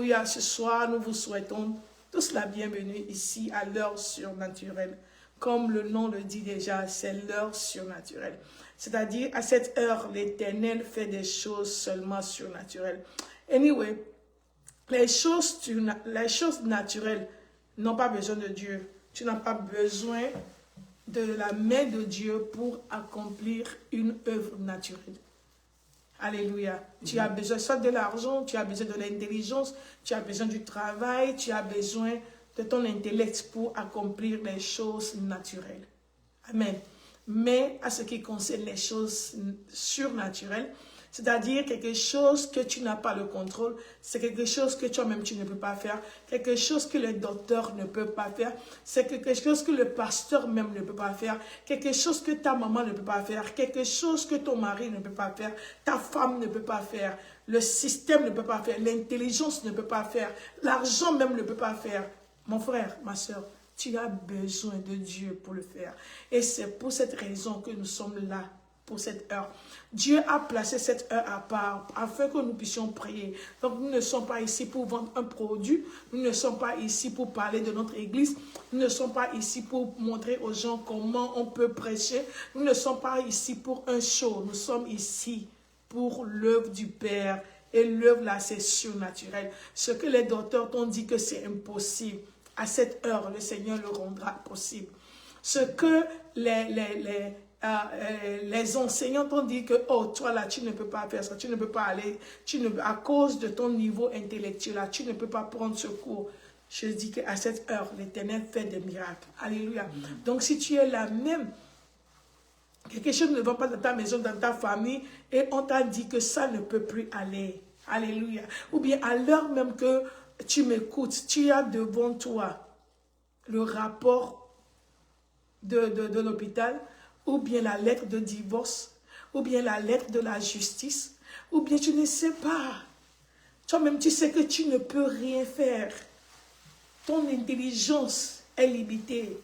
Alléluia, ce soir, nous vous souhaitons tous la bienvenue ici à l'heure surnaturelle. Comme le nom le dit déjà, c'est l'heure surnaturelle. C'est-à-dire, à cette heure, l'Éternel fait des choses seulement surnaturelles. Anyway, les choses naturelles n'ont pas besoin de Dieu. Tu n'as pas besoin de la main de Dieu pour accomplir une œuvre naturelle. Alléluia. Tu as besoin soit de l'argent, tu as besoin de l'intelligence, tu as besoin du travail, tu as besoin de ton intellect pour accomplir les choses naturelles. Amen. Mais à ce qui concerne les choses surnaturelles, c'est-à-dire quelque chose que tu n'as pas le contrôle, c'est quelque chose que toi-même tu ne peux pas faire, quelque chose que le docteur ne peut pas faire, c'est quelque chose que le pasteur même ne peut pas faire, quelque chose que ta maman ne peut pas faire, quelque chose que ton mari ne peut pas faire, ta femme ne peut pas faire, le système ne peut pas faire, l'intelligence ne peut pas faire, l'argent même ne peut pas faire. Mon frère, ma soeur, tu as besoin de Dieu pour le faire. Et c'est pour cette raison que nous sommes là, pour cette heure. Dieu a placé cette heure à part afin que nous puissions prier. Donc nous ne sommes pas ici pour vendre un produit, nous ne sommes pas ici pour parler de notre église, nous ne sommes pas ici pour montrer aux gens comment on peut prêcher, nous ne sommes pas ici pour un show, nous sommes ici pour l'œuvre du Père. Et l'œuvre là, c'est surnaturel. Ce que les docteurs t'ont dit que c'est impossible, à cette heure, le Seigneur le rendra possible. Ce que les enseignants t'ont dit que, oh, toi là, tu ne peux pas faire ça, tu ne peux pas aller, à cause de ton niveau intellectuel là, tu ne peux pas prendre ce cours. Je dis qu'à cette heure, l'Éternel fait des miracles. Alléluia. Donc si tu es là même, quelque chose ne va pas dans ta maison, dans ta famille, et on t'a dit que ça ne peut plus aller. Alléluia. Ou bien à l'heure même que tu m'écoutes, tu as devant toi le rapport de l'hôpital, ou bien la lettre de divorce, ou bien la lettre de la justice, ou bien tu ne sais pas. Toi-même, tu sais que tu ne peux rien faire. Ton intelligence est limitée.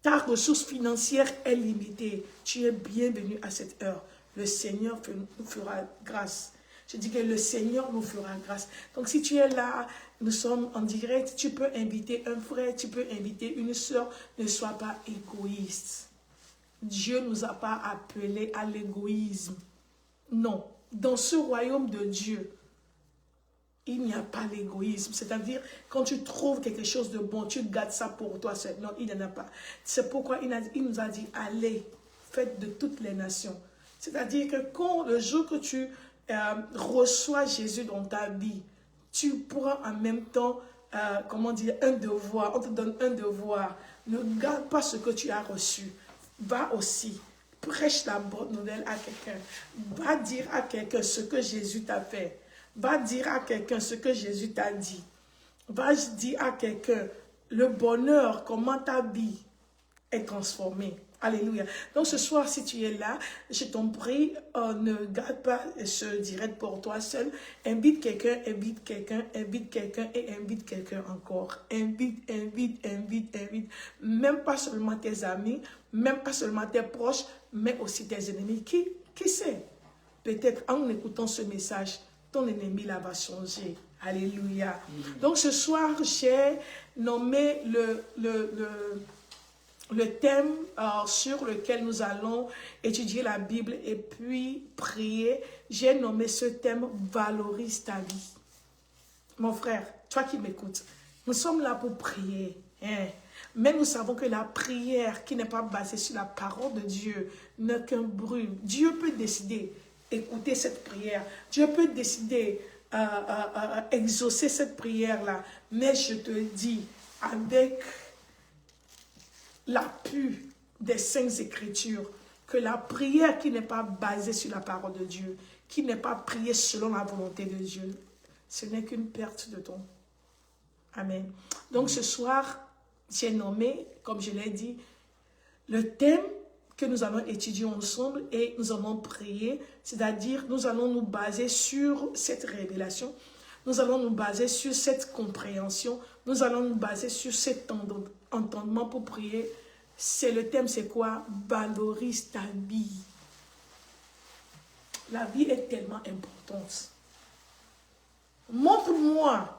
Ta ressource financière est limitée. Tu es bienvenu à cette heure. Le Seigneur nous fera grâce. Je dis que le Seigneur nous fera grâce. Donc si tu es là, nous sommes en direct, tu peux inviter un frère, tu peux inviter une soeur. Ne sois pas égoïste. Dieu ne nous a pas appelés à l'égoïsme. Non. Dans ce royaume de Dieu, il n'y a pas l'égoïsme. C'est-à-dire, quand tu trouves quelque chose de bon, tu gardes ça pour toi seul. Non, il n'y en a pas. C'est pourquoi il nous a dit, allez, faites de toutes les nations. C'est-à-dire que quand le jour que tu reçois Jésus dans ta vie, tu pourras en même temps, comment dire, un devoir. On te donne un devoir. Ne garde pas ce que tu as reçu. Va aussi. Prêche la bonne nouvelle à quelqu'un. Va dire à quelqu'un ce que Jésus t'a fait. Va dire à quelqu'un ce que Jésus t'a dit. Va dire à quelqu'un le bonheur, comment ta vie est transformée. Alléluia. Donc ce soir, si tu es là, je t'en prie, ne garde pas ce direct pour toi seul. Invite quelqu'un, invite quelqu'un, invite quelqu'un et invite quelqu'un encore. Invite, invite, invite, invite. Même pas seulement tes amis, même pas seulement tes proches, mais aussi tes ennemis. Qui sait? Peut-être en écoutant ce message, ton ennemi là va changer. Alléluia. Donc ce soir, j'ai nommé le thème sur lequel nous allons étudier la Bible et puis prier. J'ai nommé ce thème « Valorise ta vie ». Mon frère, toi qui m'écoutes, nous sommes là pour prier. Hein? Mais nous savons que la prière qui n'est pas basée sur la parole de Dieu n'est qu'un bruit. Dieu peut décider d'écouter cette prière. Dieu peut décider exaucer cette prière-là. Mais je te dis, avec l'appui des Saintes Écritures, que la prière qui n'est pas basée sur la parole de Dieu, qui n'est pas priée selon la volonté de Dieu, ce n'est qu'une perte de temps. Amen. Donc ce soir, j'ai nommé, comme je l'ai dit, le thème que nous allons étudier ensemble et nous allons prier, c'est-à-dire nous allons nous baser sur cette révélation, nous allons nous baser sur cette compréhension, nous allons nous baser sur cet entendement pour prier. C'est le thème, c'est quoi? Valorise ta vie. La vie est tellement importante. Montre-moi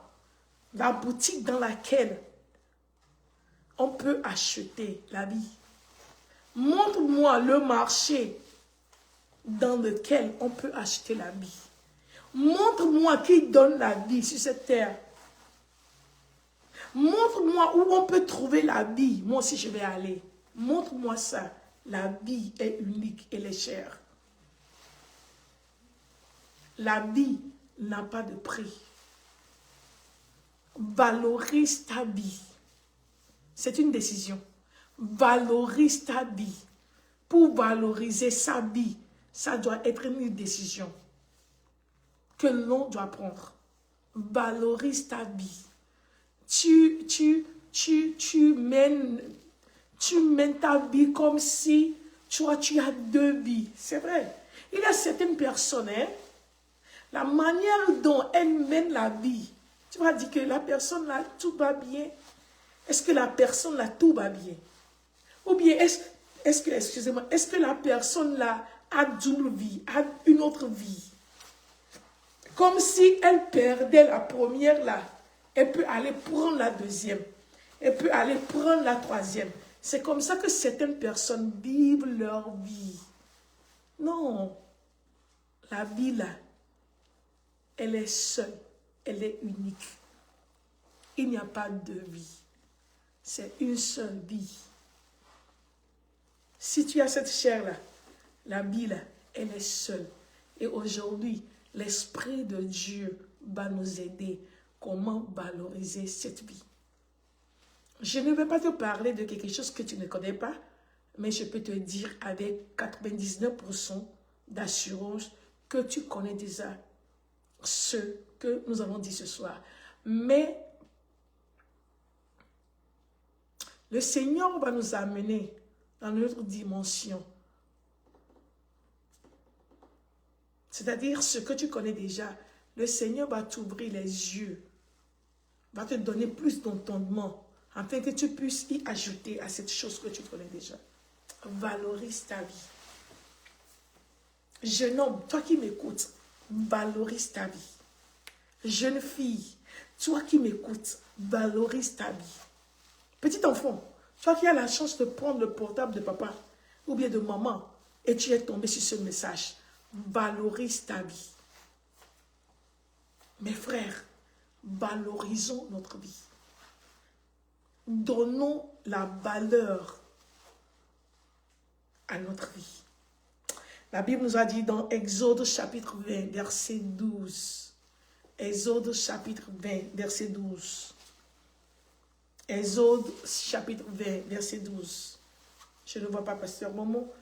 la boutique dans laquelle on peut acheter la vie. Montre-moi le marché dans lequel on peut acheter la vie. Montre-moi qui donne la vie sur cette terre. Montre-moi où on peut trouver la vie. Moi aussi, je vais aller. Montre-moi ça. La vie est unique, elle est chère. La vie n'a pas de prix. Valorise ta vie. C'est une décision. Valorise ta vie. Pour valoriser sa vie, ça doit être une décision que l'on doit prendre. Valorise ta vie. Tu mènes ta vie comme si tu as deux vies. C'est vrai. Il y a certaines personnes, la manière dont elles mènent la vie, tu vas dire que la personne là, tout va bien. Est-ce que la personne là, tout va bien? Ou bien est-ce que la personne là a d'une vie, a une autre vie? Comme si elle perdait la première là, elle peut aller prendre la deuxième. Elle peut aller prendre la troisième. C'est comme ça que certaines personnes vivent leur vie. Non. La vie là, elle est seule. Elle est unique. Il n'y a pas deux vies. C'est une seule vie. Si tu as cette chair-là, la vie là, elle est seule. Et aujourd'hui, l'Esprit de Dieu va nous aider comment valoriser cette vie. Je ne vais pas te parler de quelque chose que tu ne connais pas, mais je peux te dire avec 99% d'assurance que tu connais déjà ce que nous avons dit ce soir. Mais le Seigneur va nous amener dans une autre dimension. C'est-à-dire ce que tu connais déjà. Le Seigneur va t'ouvrir les yeux, va te donner plus d'entendement, afin que tu puisses y ajouter à cette chose que tu connais déjà. Valorise ta vie. Jeune homme, toi qui m'écoutes, valorise ta vie. Jeune fille, toi qui m'écoutes, valorise ta vie. Petit enfant, toi qui as la chance de prendre le portable de papa ou bien de maman et tu es tombé sur ce message, valorise ta vie. Mes frères, valorisons notre vie. Donnons la valeur à notre vie. La Bible nous a dit dans Exode chapitre 20, verset 12. Exode chapitre 20, verset 12. Exode chapitre 20, verset 12. Je ne vois pas pasteur Momo.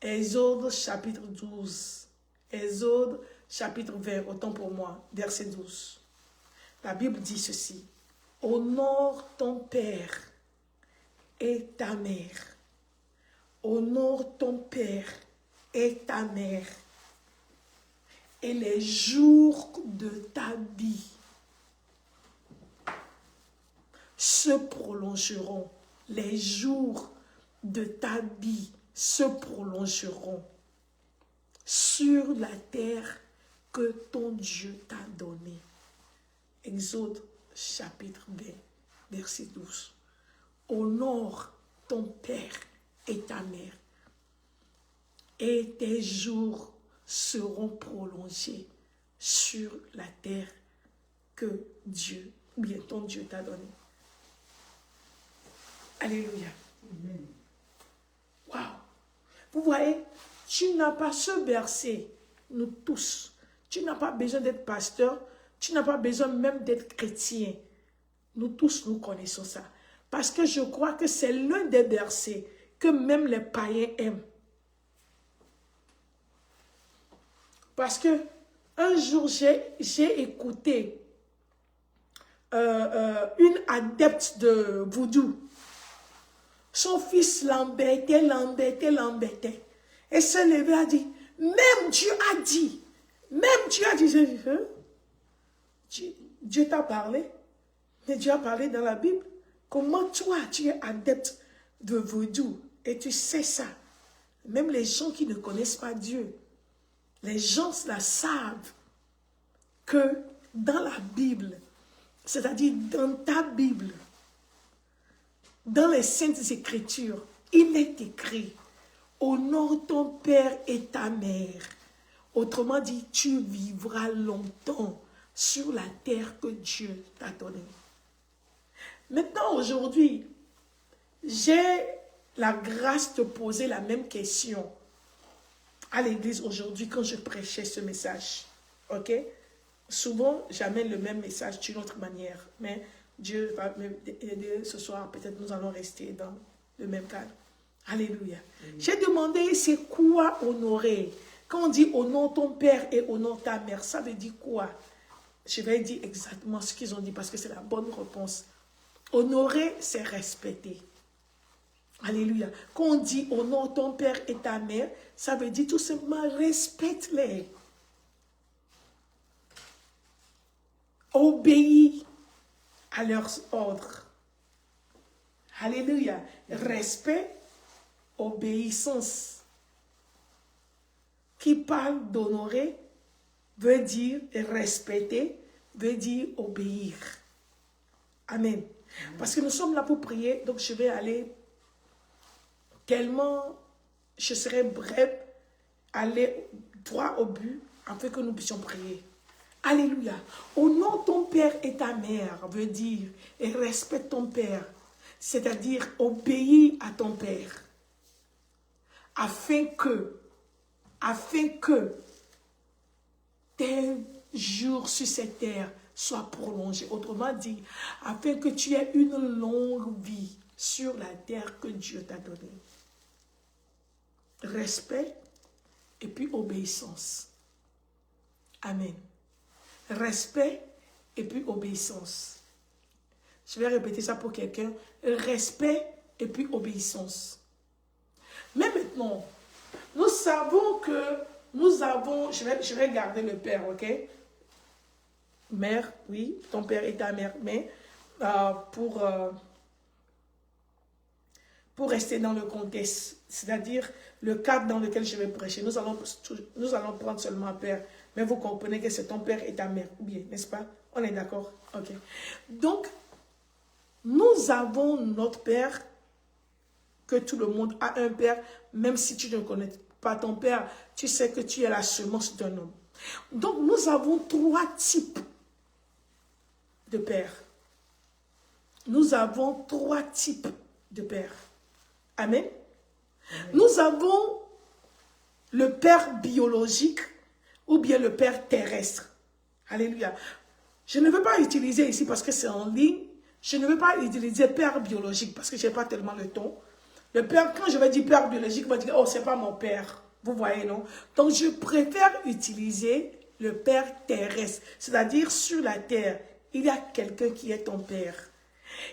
Exode chapitre 12. Exode chapitre 20, autant pour moi, verset 12. La Bible dit ceci. Honore ton père et ta mère. Honore ton père et ta mère. Et les jours de ta vie se prolongeront. Les jours de ta vie se prolongeront sur la terre que ton Dieu t'a donnée. Exode chapitre 20, verset 12. Honore ton père et ta mère, et tes jours seront prolongés sur la terre que Dieu, bien ton Dieu t'a donnée. Alléluia. Amen. Waouh. Vous voyez, tu n'as pas ce verset, nous tous. Tu n'as pas besoin d'être pasteur, tu n'as pas besoin même d'être chrétien. Nous tous, nous connaissons ça. Parce que je crois que c'est l'un des versets que même les païens aiment. Parce que un jour, j'ai écouté une adepte de vaudou. Son fils l'embêtait. Et se levait et a dit, même Dieu a dit, Dieu t'a parlé, mais Dieu a parlé dans la Bible. Comment toi, tu es adepte de vaudou et tu sais ça? Même les gens qui ne connaissent pas Dieu, les gens la savent que dans la Bible, c'est-à-dire dans ta Bible, dans les Saintes Écritures, il est écrit, honore ton père et ta mère. Autrement dit, tu vivras longtemps sur la terre que Dieu t'a donnée. Maintenant, aujourd'hui, j'ai la grâce de poser la même question à l'église aujourd'hui quand je prêchais ce message. Ok? Souvent, j'amène le même message d'une autre manière, mais Dieu va m'aider ce soir. Peut-être nous allons rester dans le même cadre. Alléluia. J'ai demandé, c'est quoi honorer? Quand on dit honore ton père et honore ta mère, ça veut dire quoi? Je vais dire exactement ce qu'ils ont dit parce que c'est la bonne réponse. Honorer, c'est respecter. Alléluia. Quand on dit honore ton père et ta mère, ça veut dire tout simplement respecte-les. Obéis à leurs ordres. Alléluia. Respect, obéissance. Qui parle d'honorer veut dire respecter, veut dire obéir. Amen. Parce que nous sommes là pour prier, donc je vais aller tellement, je serai bref, aller droit au but, afin que nous puissions prier. Alléluia. Honore ton père et ta mère veut dire et respecte ton père, c'est-à-dire obéis à ton père, afin que tes jours sur cette terre soient prolongés. Autrement dit, afin que tu aies une longue vie sur la terre que Dieu t'a donnée. Respect et puis obéissance. Amen. Respect et puis obéissance. Je vais répéter ça pour quelqu'un. Respect et puis obéissance. Mais maintenant, nous savons que nous avons, je vais garder le père, ok? Mère, oui, ton père et ta mère, mais pour rester dans le contexte, c'est-à-dire le cadre dans lequel je vais prêcher, nous allons prendre seulement père, mais vous comprenez que c'est ton père et ta mère, ou bien, n'est-ce pas? On est d'accord? Ok. Donc, nous avons notre père, que tout le monde a un père, même si tu ne connais pas ton père, tu sais que tu es la semence d'un homme. Donc, nous avons 3 types de pères. Nous avons 3 types de pères. Amen. Amen. Nous avons le père biologique ou bien le père terrestre. Alléluia. Je ne veux pas utiliser ici parce que c'est en ligne. Je ne veux pas utiliser père biologique parce que je n'ai pas tellement le ton. Le père, quand je vais dire père biologique, on va dire, oh, c'est pas mon père. Vous voyez, non? Donc, je préfère utiliser le père terrestre. C'est-à-dire, sur la terre, il y a quelqu'un qui est ton père.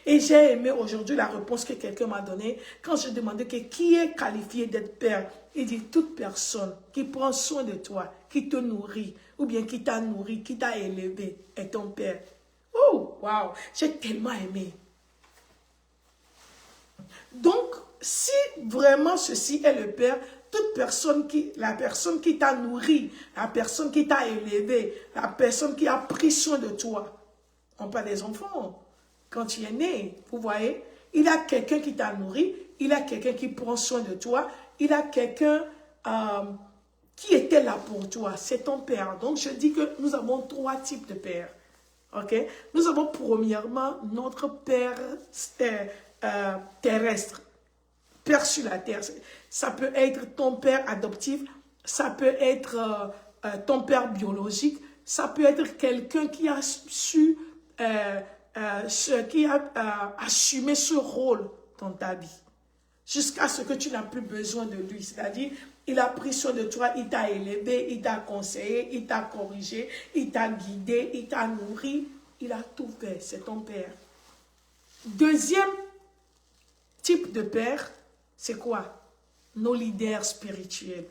Et j'ai aimé aujourd'hui la réponse que quelqu'un m'a donnée quand je demandais qui est qualifié d'être père. Il dit, toute personne qui prend soin de toi, qui te nourrit, ou bien qui t'a nourri, qui t'a élevé, est ton père. Oh, waouh, j'ai tellement aimé. Donc, si vraiment ceci est le père, la personne qui t'a nourri, la personne qui t'a élevé, la personne qui a pris soin de toi, on parle des enfants. Quand tu es né, vous voyez, il y a quelqu'un qui t'a nourri, il y a quelqu'un qui prend soin de toi, il y a quelqu'un qui était là pour toi, c'est ton père. Donc, je dis que nous avons 3 types de pères. Ok? Nous avons premièrement notre père terrestre, père sur la terre. Ça peut être ton père adoptif, ça peut être ton père biologique, ça peut être quelqu'un qui a su, qui a assumé ce rôle dans ta vie, jusqu'à ce que tu n'as plus besoin de lui. C'est-à-dire, il a pris soin de toi, il t'a élevé, il t'a conseillé, il t'a corrigé, il t'a guidé, il t'a nourri. Il a tout fait, c'est ton père. Deuxième type de père, c'est quoi? Nos leaders spirituels.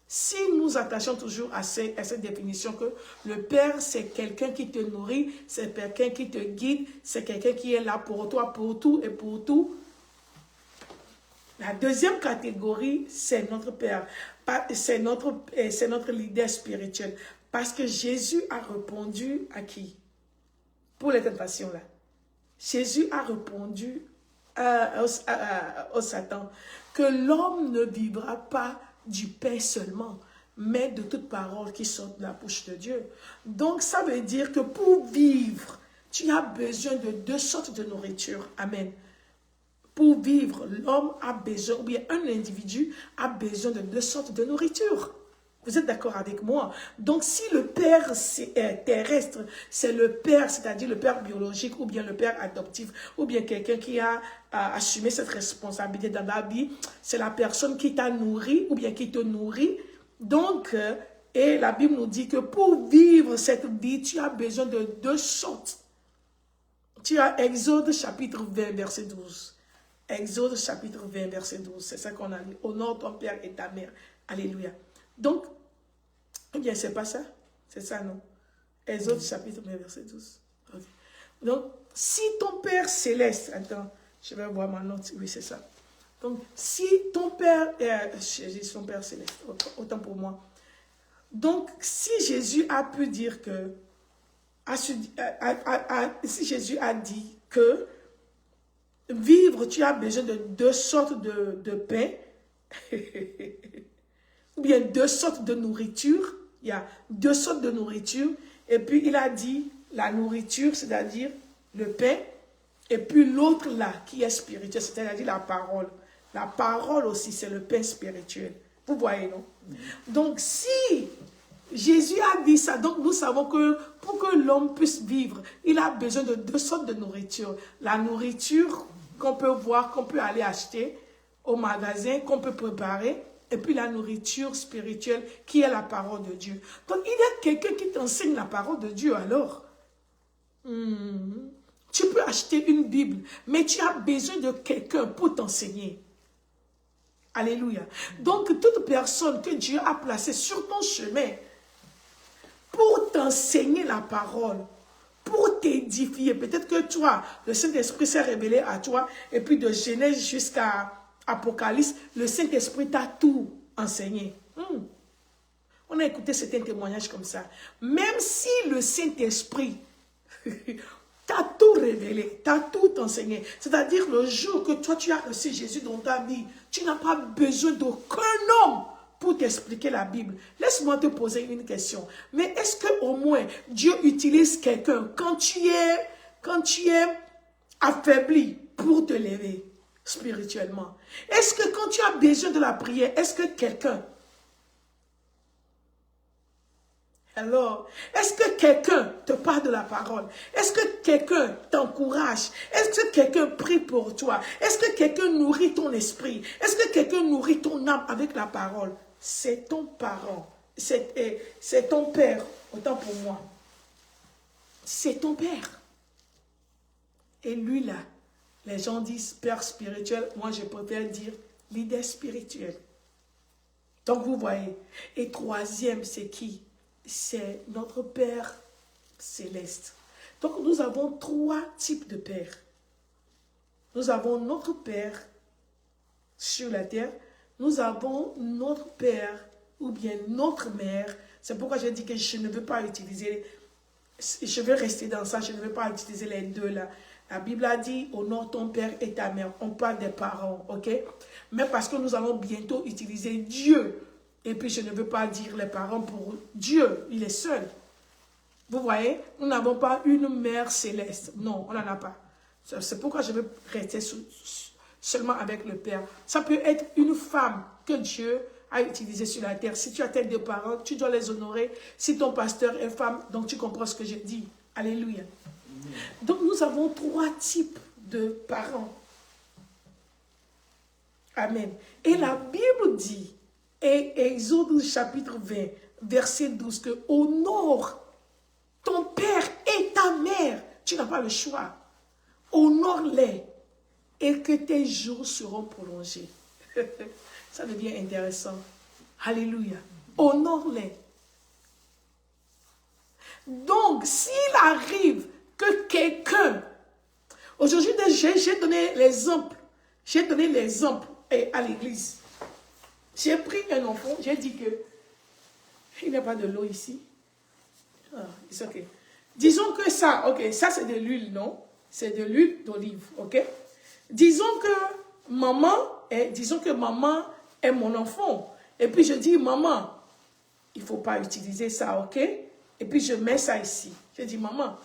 Si nous attachons toujours à cette définition que le père, c'est quelqu'un qui te nourrit, c'est quelqu'un qui te guide, c'est quelqu'un qui est là pour toi, pour tout et pour tout. La deuxième catégorie, c'est notre père, c'est notre leader spirituel. Parce que Jésus a répondu à qui? Pour les tentations là. Jésus a répondu au Satan que l'homme ne vivra pas du pain seulement, mais de toute parole qui sort de la bouche de Dieu. Donc ça veut dire que pour vivre, tu as besoin de deux sortes de nourriture. Amen. Pour vivre, l'homme a besoin, ou bien un individu a besoin de deux sortes de nourriture. Vous êtes d'accord avec moi? Donc, si le père terrestre, c'est le père, c'est-à-dire le père biologique, ou bien le père adoptif, ou bien quelqu'un qui a assumé cette responsabilité dans la vie, c'est la personne qui t'a nourri, ou bien qui te nourrit. Donc, et la Bible nous dit que pour vivre cette vie, tu as besoin de deux sortes. Tu as Exode chapitre 20, verset 12. Exode chapitre 20, verset 12. C'est ça qu'on a dit. Honore ton père et ta mère. Alléluia. Donc, eh bien, c'est pas ça. C'est ça, non? Exode chapitre 20, verset 12. Okay. Donc, si ton Père céleste, attends, je vais voir ma note, oui, c'est ça. Donc, si ton Père, Jésus, son Père céleste, autant pour moi. Donc, si Jésus a pu dire que, si Jésus a dit que vivre, tu as besoin de deux sortes de pain, ou bien deux sortes de nourriture. Il y a deux sortes de nourriture. Et puis, il a dit la nourriture, c'est-à-dire le pain. Et puis, l'autre là, qui est spirituel, c'est-à-dire la parole. La parole aussi, c'est le pain spirituel. Vous voyez, non? Donc, si Jésus a dit ça, donc nous savons que pour que l'homme puisse vivre, il a besoin de deux sortes de nourriture. La nourriture qu'on peut voir, qu'on peut aller acheter au magasin, qu'on peut préparer. Et puis la nourriture spirituelle qui est la parole de Dieu. Donc il y a quelqu'un qui t'enseigne la parole de Dieu alors. Tu peux acheter une Bible, mais tu as besoin de quelqu'un pour t'enseigner. Alléluia. Donc toute personne que Dieu a placée sur ton chemin pour t'enseigner la parole, pour t'édifier, peut-être que toi, le Saint-Esprit s'est révélé à toi, et puis de Genèse jusqu'à Apocalypse, le Saint-Esprit t'a tout enseigné. On a écouté certains témoignages comme ça. Même si le Saint-Esprit t'a tout révélé, t'a tout enseigné, c'est-à-dire le jour que toi tu as reçu Jésus dans ta vie, tu n'as pas besoin d'aucun homme pour t'expliquer la Bible. Laisse-moi te poser une question. Mais est-ce qu'au moins Dieu utilise quelqu'un quand tu es affaibli pour te lever spirituellement? Est-ce que quand tu as besoin de la prière, est-ce que quelqu'un... Alors, est-ce que quelqu'un te parle de la parole? Est-ce que quelqu'un t'encourage? Est-ce que quelqu'un prie pour toi? Est-ce que quelqu'un nourrit ton esprit? Est-ce que quelqu'un nourrit ton âme avec la parole? C'est ton parent. C'est ton père, autant pour moi. C'est ton père. Et lui là, les gens disent père spirituel, moi je préfère dire leader spirituel. Donc vous voyez. Et troisième, c'est qui? C'est notre Père céleste. Donc nous avons trois types de pères. Nous avons notre Père sur la terre. Nous avons notre Père ou bien notre mère. C'est pourquoi j'ai dit que je ne veux pas utiliser, je vais rester dans ça, je ne veux pas utiliser les deux là. La Bible a dit, honore ton père et ta mère. On parle des parents, ok? Mais parce que nous allons bientôt utiliser Dieu. Et puis je ne veux pas dire les parents pour Dieu. Il est seul. Vous voyez? Nous n'avons pas une mère céleste. Non, on n'en a pas. C'est pourquoi je veux rester seulement avec le père. Ça peut être une femme que Dieu a utilisée sur la terre. Si tu as tes deux parents, tu dois les honorer. Si ton pasteur est femme, donc tu comprends ce que je dis. Alléluia. Donc nous avons trois types de parents. Amen. Et la Bible dit, et Exode chapitre 20, verset 12, que honore ton père et ta mère. Tu n'as pas le choix. Honore-les et que tes jours seront prolongés. Ça devient intéressant. Alléluia. Honore-les. Donc, s'il arrive que quelqu'un... Aujourd'hui, j'ai donné l'exemple. J'ai donné l'exemple à l'église. J'ai pris un enfant, j'ai dit que il n'y a pas de l'eau ici. Ah, it's okay. Disons que ça, ok, ça c'est de l'huile, non? C'est de l'huile d'olive, ok? Disons que maman est mon enfant. Et puis je dis, maman, il ne faut pas utiliser ça, ok? Et puis je mets ça ici. Je dis, maman,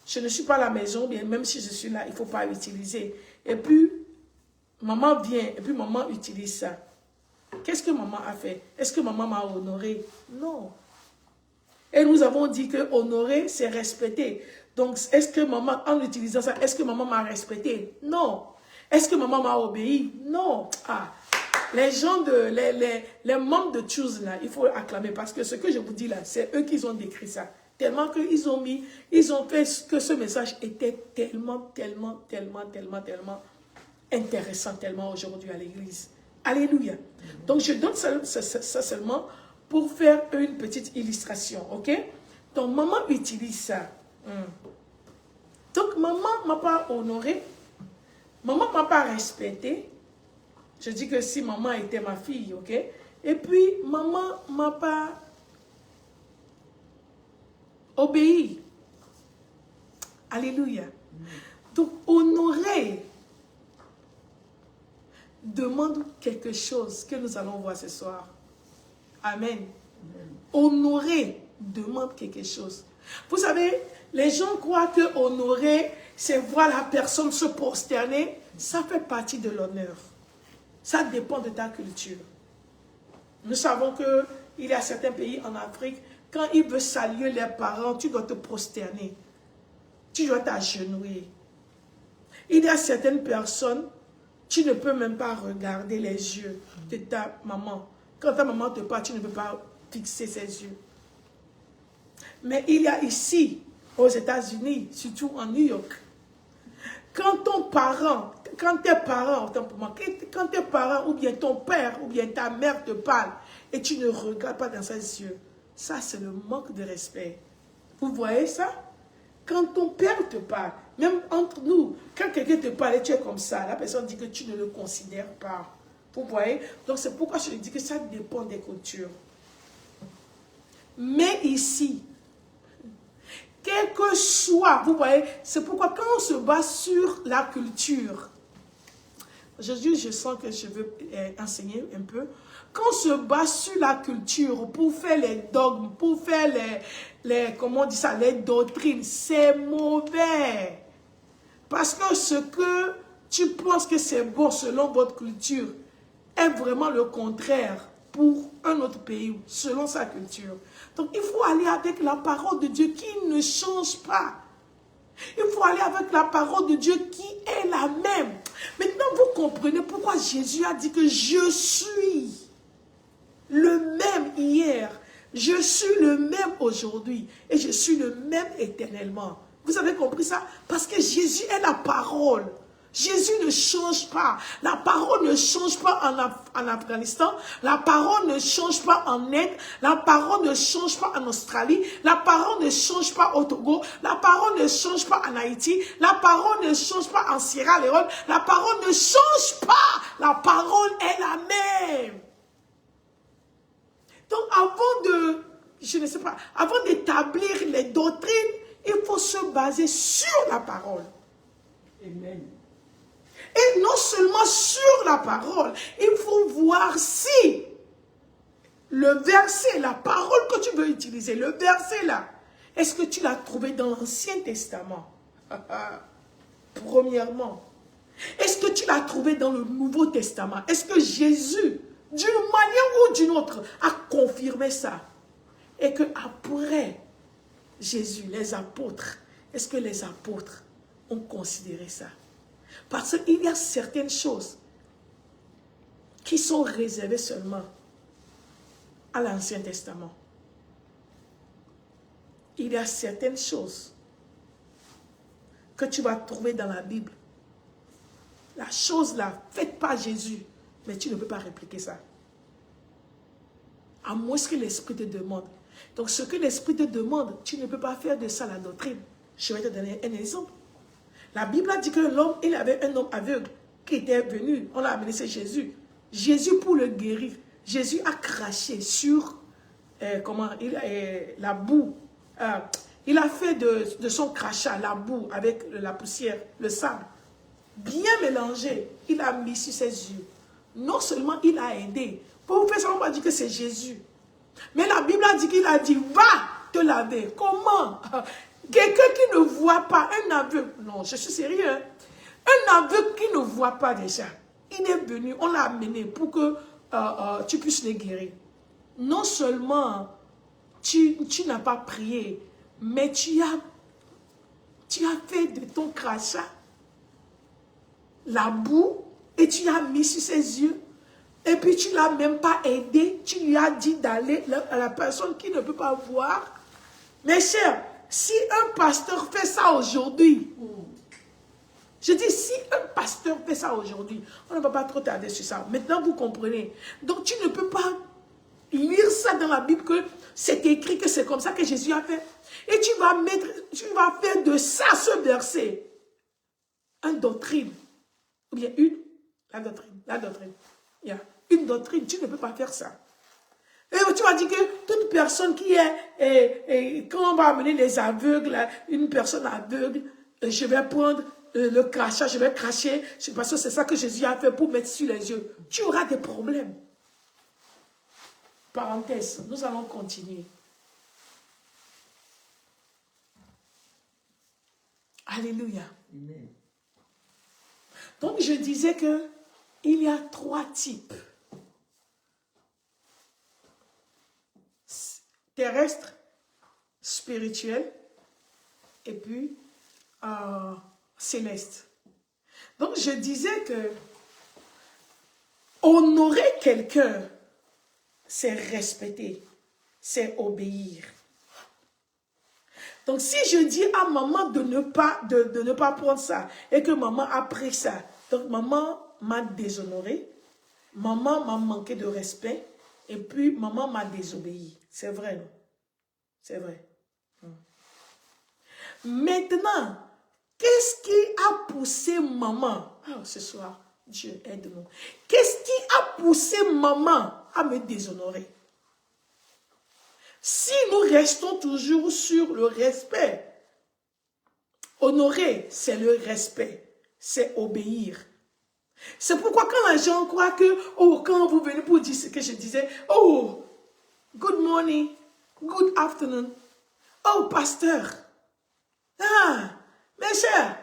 je ne suis pas à la maison, bien même si je suis là, il ne faut pas utiliser. Et puis, maman vient, et puis maman utilise ça. Qu'est-ce que maman a fait? Est-ce que maman m'a honoré? Non. Et nous avons dit que honorer, c'est respecter. Donc, est-ce que maman, en utilisant ça, est-ce que maman m'a respecté? Non. Est-ce que maman m'a obéi? Non. Ah, les gens, les membres de Choose, là, il faut acclamer parce que ce que je vous dis là, c'est eux qui ont décrit ça. Tellement qu'ils ont fait que ce message était tellement intéressant, tellement aujourd'hui à l'église. Alléluia. Donc, je donne ça seulement pour faire une petite illustration, ok? Donc, maman utilise ça. Donc, maman ne m'a pas honoré. Maman ne m'a pas respecté. Je dis que si maman était ma fille, ok? Et puis, maman ne m'a pas obéi. Alléluia. Donc, honorer demande quelque chose que nous allons voir ce soir. Amen. Honorer demande quelque chose. Vous savez, les gens croient que honorer, c'est voir la personne se prosterner. Ça fait partie de l'honneur. Ça dépend de ta culture. Nous savons qu'il y a certains pays en Afrique, quand ils veulent saluer leurs parents, tu dois te prosterner. Tu dois t'agenouiller. Il y a certaines personnes, tu ne peux même pas regarder les yeux de ta maman. Quand ta maman te parle, tu ne peux pas fixer ses yeux. Mais il y a ici, aux États-Unis, surtout en New York, quand tes parents ou bien ton père ou bien ta mère te parlent et tu ne regardes pas dans ses yeux, ça c'est le manque de respect. Vous voyez ça? Quand ton père te parle, même entre nous, quand quelqu'un te parle et tu es comme ça, la personne dit que tu ne le considères pas. Vous voyez? Donc c'est pourquoi je dis que ça dépend des cultures. Mais ici, quel que soit, vous voyez, c'est pourquoi quand on se base sur la culture, aujourd'hui je sens que je veux enseigner un peu, quand on se base sur la culture pour faire les dogmes, pour faire comment on dit ça, les doctrines, c'est mauvais. Parce que ce que tu penses que c'est bon selon votre culture est vraiment le contraire pour un autre pays, selon sa culture. Donc, il faut aller avec la parole de Dieu qui ne change pas. Il faut aller avec la parole de Dieu qui est la même. Maintenant, vous comprenez pourquoi Jésus a dit que je suis le même hier, je suis le même aujourd'hui et je suis le même éternellement. Vous avez compris ça? Parce que Jésus est la parole. Jésus ne change pas. La parole ne change pas en Afghanistan. La parole ne change pas en Inde. La parole ne change pas en Australie. La parole ne change pas au Togo. La parole ne change pas en Haïti. La parole ne change pas en Sierra Leone. La parole ne change pas. La parole est la même. Donc avant d'établir les doctrines, il faut se baser sur la parole. Amen. Et non seulement sur la parole, il faut voir si le verset, la parole que tu veux utiliser, le verset là, est-ce que tu l'as trouvé dans l'Ancien Testament? Premièrement. Est-ce que tu l'as trouvé dans le Nouveau Testament? Est-ce que Jésus, d'une manière ou d'une autre, a confirmé ça? Et que après Jésus, les apôtres, est-ce que les apôtres ont considéré ça? Parce qu'il y a certaines choses qui sont réservées seulement à l'Ancien Testament. Il y a certaines choses que tu vas trouver dans la Bible. La chose là, faite par Jésus, mais tu ne peux pas répliquer ça. À moins que l'Esprit te demande. Donc ce que l'Esprit te demande, tu ne peux pas faire de ça la doctrine. Je vais te donner un exemple. La Bible a dit que l'homme, il avait un homme aveugle qui était venu, on l'a amené, c'est Jésus. Jésus, pour le guérir, Jésus a craché sur la boue il a fait de son crachat la boue avec la poussière, le sable, bien mélangé. Il a mis sur ses yeux. Non seulement il a aidé. Pour vous faire ça, on va dire que c'est Jésus. Mais la Bible a dit qu'il a dit, va te laver. Comment? Quelqu'un qui ne voit pas, un aveugle, non, je suis sérieux, hein? Un aveugle qui ne voit pas déjà, il est venu, on l'a amené pour que tu puisses les guérir. Non seulement tu n'as pas prié, mais tu as fait de ton crachat la boue et tu as mis sur ses yeux. Et puis tu ne l'as même pas aidé, tu lui as dit d'aller à la personne qui ne peut pas voir. Mes chers, si un pasteur fait ça aujourd'hui, je dis si un pasteur fait ça aujourd'hui, on ne va pas trop tarder sur ça. Maintenant vous comprenez. Donc tu ne peux pas lire ça dans la Bible que c'est écrit que c'est comme ça que Jésus a fait. Et tu vas faire de ça ce verset une doctrine. Ou bien la doctrine. Yeah. Une doctrine, tu ne peux pas faire ça. Et tu vas dire que toute personne qui est quand on va amener les aveugles, une personne aveugle, je vais prendre le crachat, je vais cracher, parce que c'est ça que Jésus a fait pour mettre sur les yeux. Tu auras des problèmes. Parenthèse, nous allons continuer. Alléluia. Amen. Donc je disais que il y a 3 types. Terrestre, spirituel et puis céleste. Donc je disais que honorer quelqu'un, c'est respecter, c'est obéir. Donc si je dis à maman de ne pas prendre ça et que maman a pris ça, donc maman m'a déshonoré, maman m'a manqué de respect et puis maman m'a désobéi. C'est vrai, non? C'est vrai. Maintenant, qu'est-ce qui a poussé maman? Oh, ce soir, Dieu aide-nous. Qu'est-ce qui a poussé maman à me déshonorer? Si nous restons toujours sur le respect, honorer, c'est le respect, c'est obéir. C'est pourquoi quand les gens croient que, oh, quand vous venez pour dire ce que je disais, oh, good morning, good afternoon, oh, pasteur, ah, mes chers,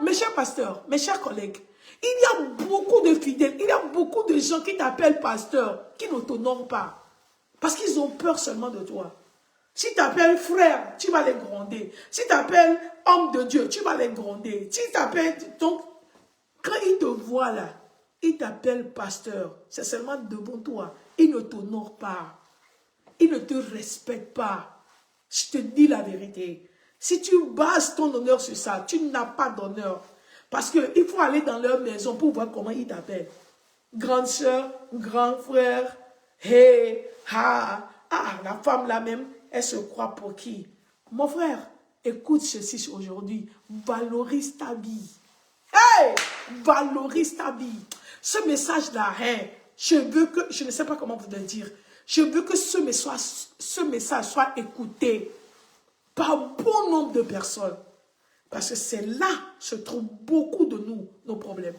mes chers pasteurs, mes chers collègues, il y a beaucoup de fidèles, il y a beaucoup de gens qui t'appellent pasteur, qui ne t'honorent pas. Parce qu'ils ont peur seulement de toi. Si tu t'appelles frère, tu vas les gronder. Si tu t'appelles homme de Dieu, tu vas les gronder. Si tu t'appelles... Donc, quand ils te voient là, ils t'appellent pasteur. C'est seulement devant toi. Ils ne t'honorent pas. Ils ne te respectent pas. Je te dis la vérité. Si tu bases ton honneur sur ça, tu n'as pas d'honneur. Parce qu'il faut aller dans leur maison pour voir comment ils t'appellent. Grande soeur, grand frère, hey, la femme là même, elle se croit pour qui? Mon frère, écoute ceci aujourd'hui. Valorise ta vie. Hey! Valorise ta vie. Ce message-là, hey, je ne sais pas comment vous le dire. Je veux que ce message soit écouté par bon nombre de personnes. Parce que c'est là que se trouvent beaucoup de nos problèmes.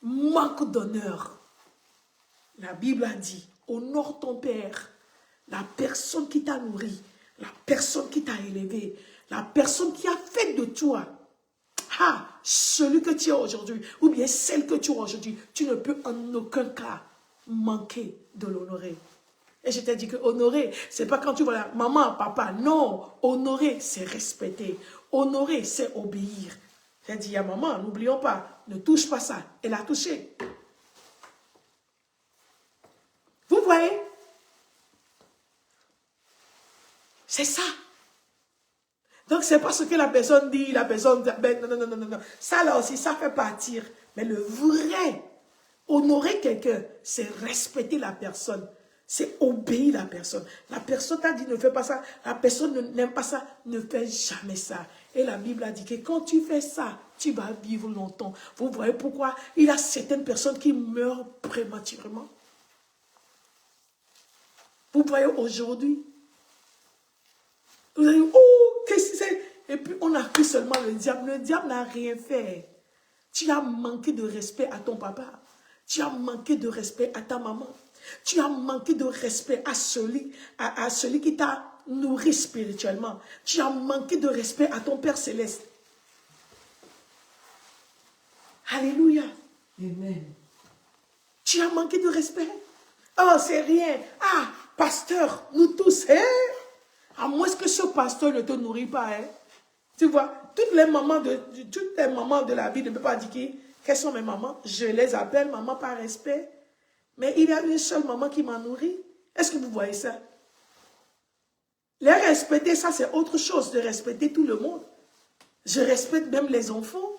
Manque d'honneur. La Bible a dit, honore ton père, la personne qui t'a nourri, la personne qui t'a élevé, la personne qui a fait de toi, celui que tu es aujourd'hui, ou bien celle que tu es aujourd'hui, tu ne peux en aucun cas manquer de l'honorer. Et je t'ai dit que honorer, c'est pas quand tu vois la maman, papa, non, honorer, c'est respecter, honorer, c'est obéir. J'ai dit à maman, n'oublions pas, ne touche pas ça, elle a touché. Vous voyez? C'est ça. Donc, c'est pas ce que la personne dit, la personne... Non. Ça, là aussi, ça fait partir. Mais le vrai, honorer quelqu'un, c'est respecter la personne. C'est obéir la personne. La personne t'a dit, ne fais pas ça. La personne n'aime pas ça. Ne fais jamais ça. Et la Bible a dit que quand tu fais ça, tu vas vivre longtemps. Vous voyez pourquoi il y a certaines personnes qui meurent prématurément? Vous voyez aujourd'hui, Vous allez dire, oh, qu'est-ce que c'est? Et puis on accuse seulement le diable. Le diable n'a rien fait. Tu as manqué de respect à ton papa. Tu as manqué de respect à ta maman. Tu as manqué de respect à celui qui t'a nourri spirituellement. Tu as manqué de respect à ton Père Céleste. Alléluia. Amen. Tu as manqué de respect. Oh, c'est rien. Ah, pasteur, nous tous, hein? À moins que ce pasteur ne te nourrit pas, hein? Tu vois, toutes les mamans de la vie ne peuvent pas dire quelles sont mes mamans. Je les appelle maman par respect. Mais il y a une seule maman qui m'a nourri. Est-ce que vous voyez ça? Les respecter, ça c'est autre chose de respecter tout le monde. Je respecte même les enfants.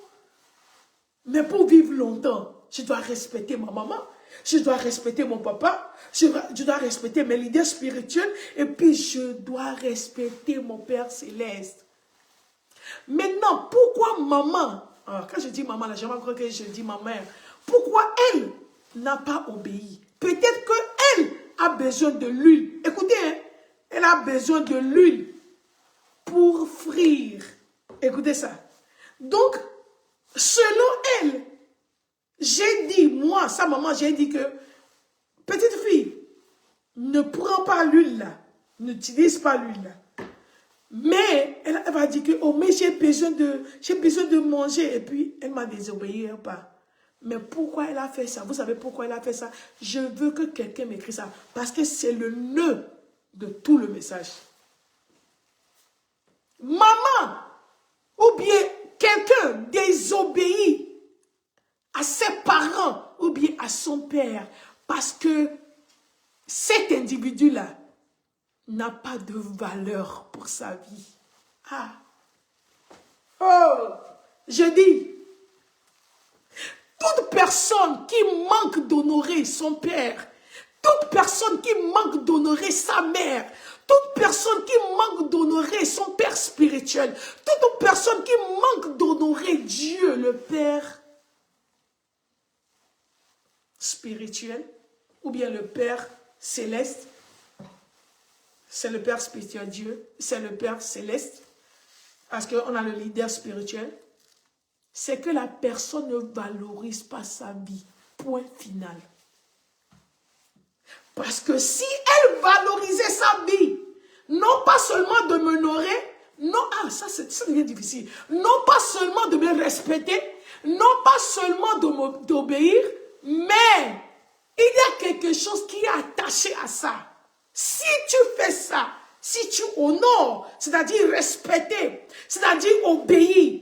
Mais pour vivre longtemps, je dois respecter ma maman. Je dois respecter mon papa. Je dois respecter mes leaders spirituels. Et puis je dois respecter mon Père Céleste. Maintenant, pourquoi maman, alors quand je dis maman, là, je crois que je dis ma mère, pourquoi elle n'a pas obéi? Peut-être qu'elle a besoin de l'huile. Écoutez, hein, elle a besoin de l'huile pour frire. Écoutez ça. Donc, selon elle, j'ai dit, moi, sa maman, j'ai dit que, petite fille, ne prends pas l'huile là, n'utilise pas l'huile là. Mais elle va dire que, oh, mais j'ai besoin de manger. Et puis, elle m'a désobéi pas. Mais pourquoi elle a fait ça? Vous savez pourquoi elle a fait ça? Je veux que quelqu'un m'écrit ça. Parce que c'est le nœud de tout le message. Maman, ou bien quelqu'un désobéit à ses parents, ou bien à son père. Parce que cet individu-là n'a pas de valeur pour sa vie. Ah. Oh, je dis, toute personne qui manque d'honorer son père, toute personne qui manque d'honorer sa mère, toute personne qui manque d'honorer son père spirituel, toute personne qui manque d'honorer Dieu, le Père spirituel, ou bien le Père céleste, c'est le Père spirituel Dieu, c'est le Père céleste, parce qu'on a le leader spirituel, c'est que la personne ne valorise pas sa vie. Point final. Parce que si elle valorisait sa vie, non pas seulement de m'honorer, non, ça devient difficile, non pas seulement de me respecter, non pas seulement d'obéir, mais il y a quelque chose qui est attaché à ça. Si tu fais ça, si tu honores, c'est-à-dire respecter, c'est-à-dire obéir,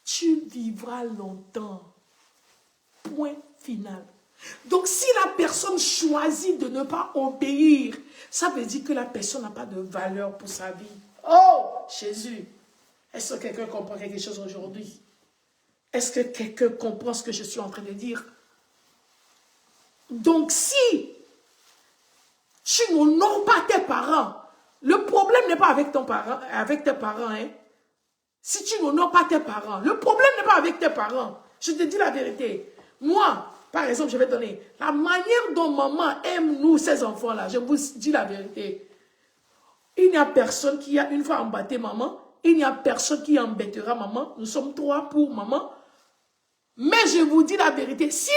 tu vivras longtemps. Point final. Donc, si la personne choisit de ne pas obéir, ça veut dire que la personne n'a pas de valeur pour sa vie. Oh, Jésus, est-ce que quelqu'un comprend quelque chose aujourd'hui? Est-ce que quelqu'un comprend ce que je suis en train de dire? Donc, si tu n'honores pas tes parents, le problème n'est pas avec tes parents, hein? Si tu n'honores pas tes parents, le problème n'est pas avec tes parents. Je te dis la vérité. Moi, par exemple, je vais donner la manière dont maman aime nous, ces enfants-là. Je vous dis la vérité. Il n'y a personne qui a une fois embêté maman. Il n'y a personne qui embêtera maman. Nous sommes trois pour maman. Mais je vous dis la vérité. S'il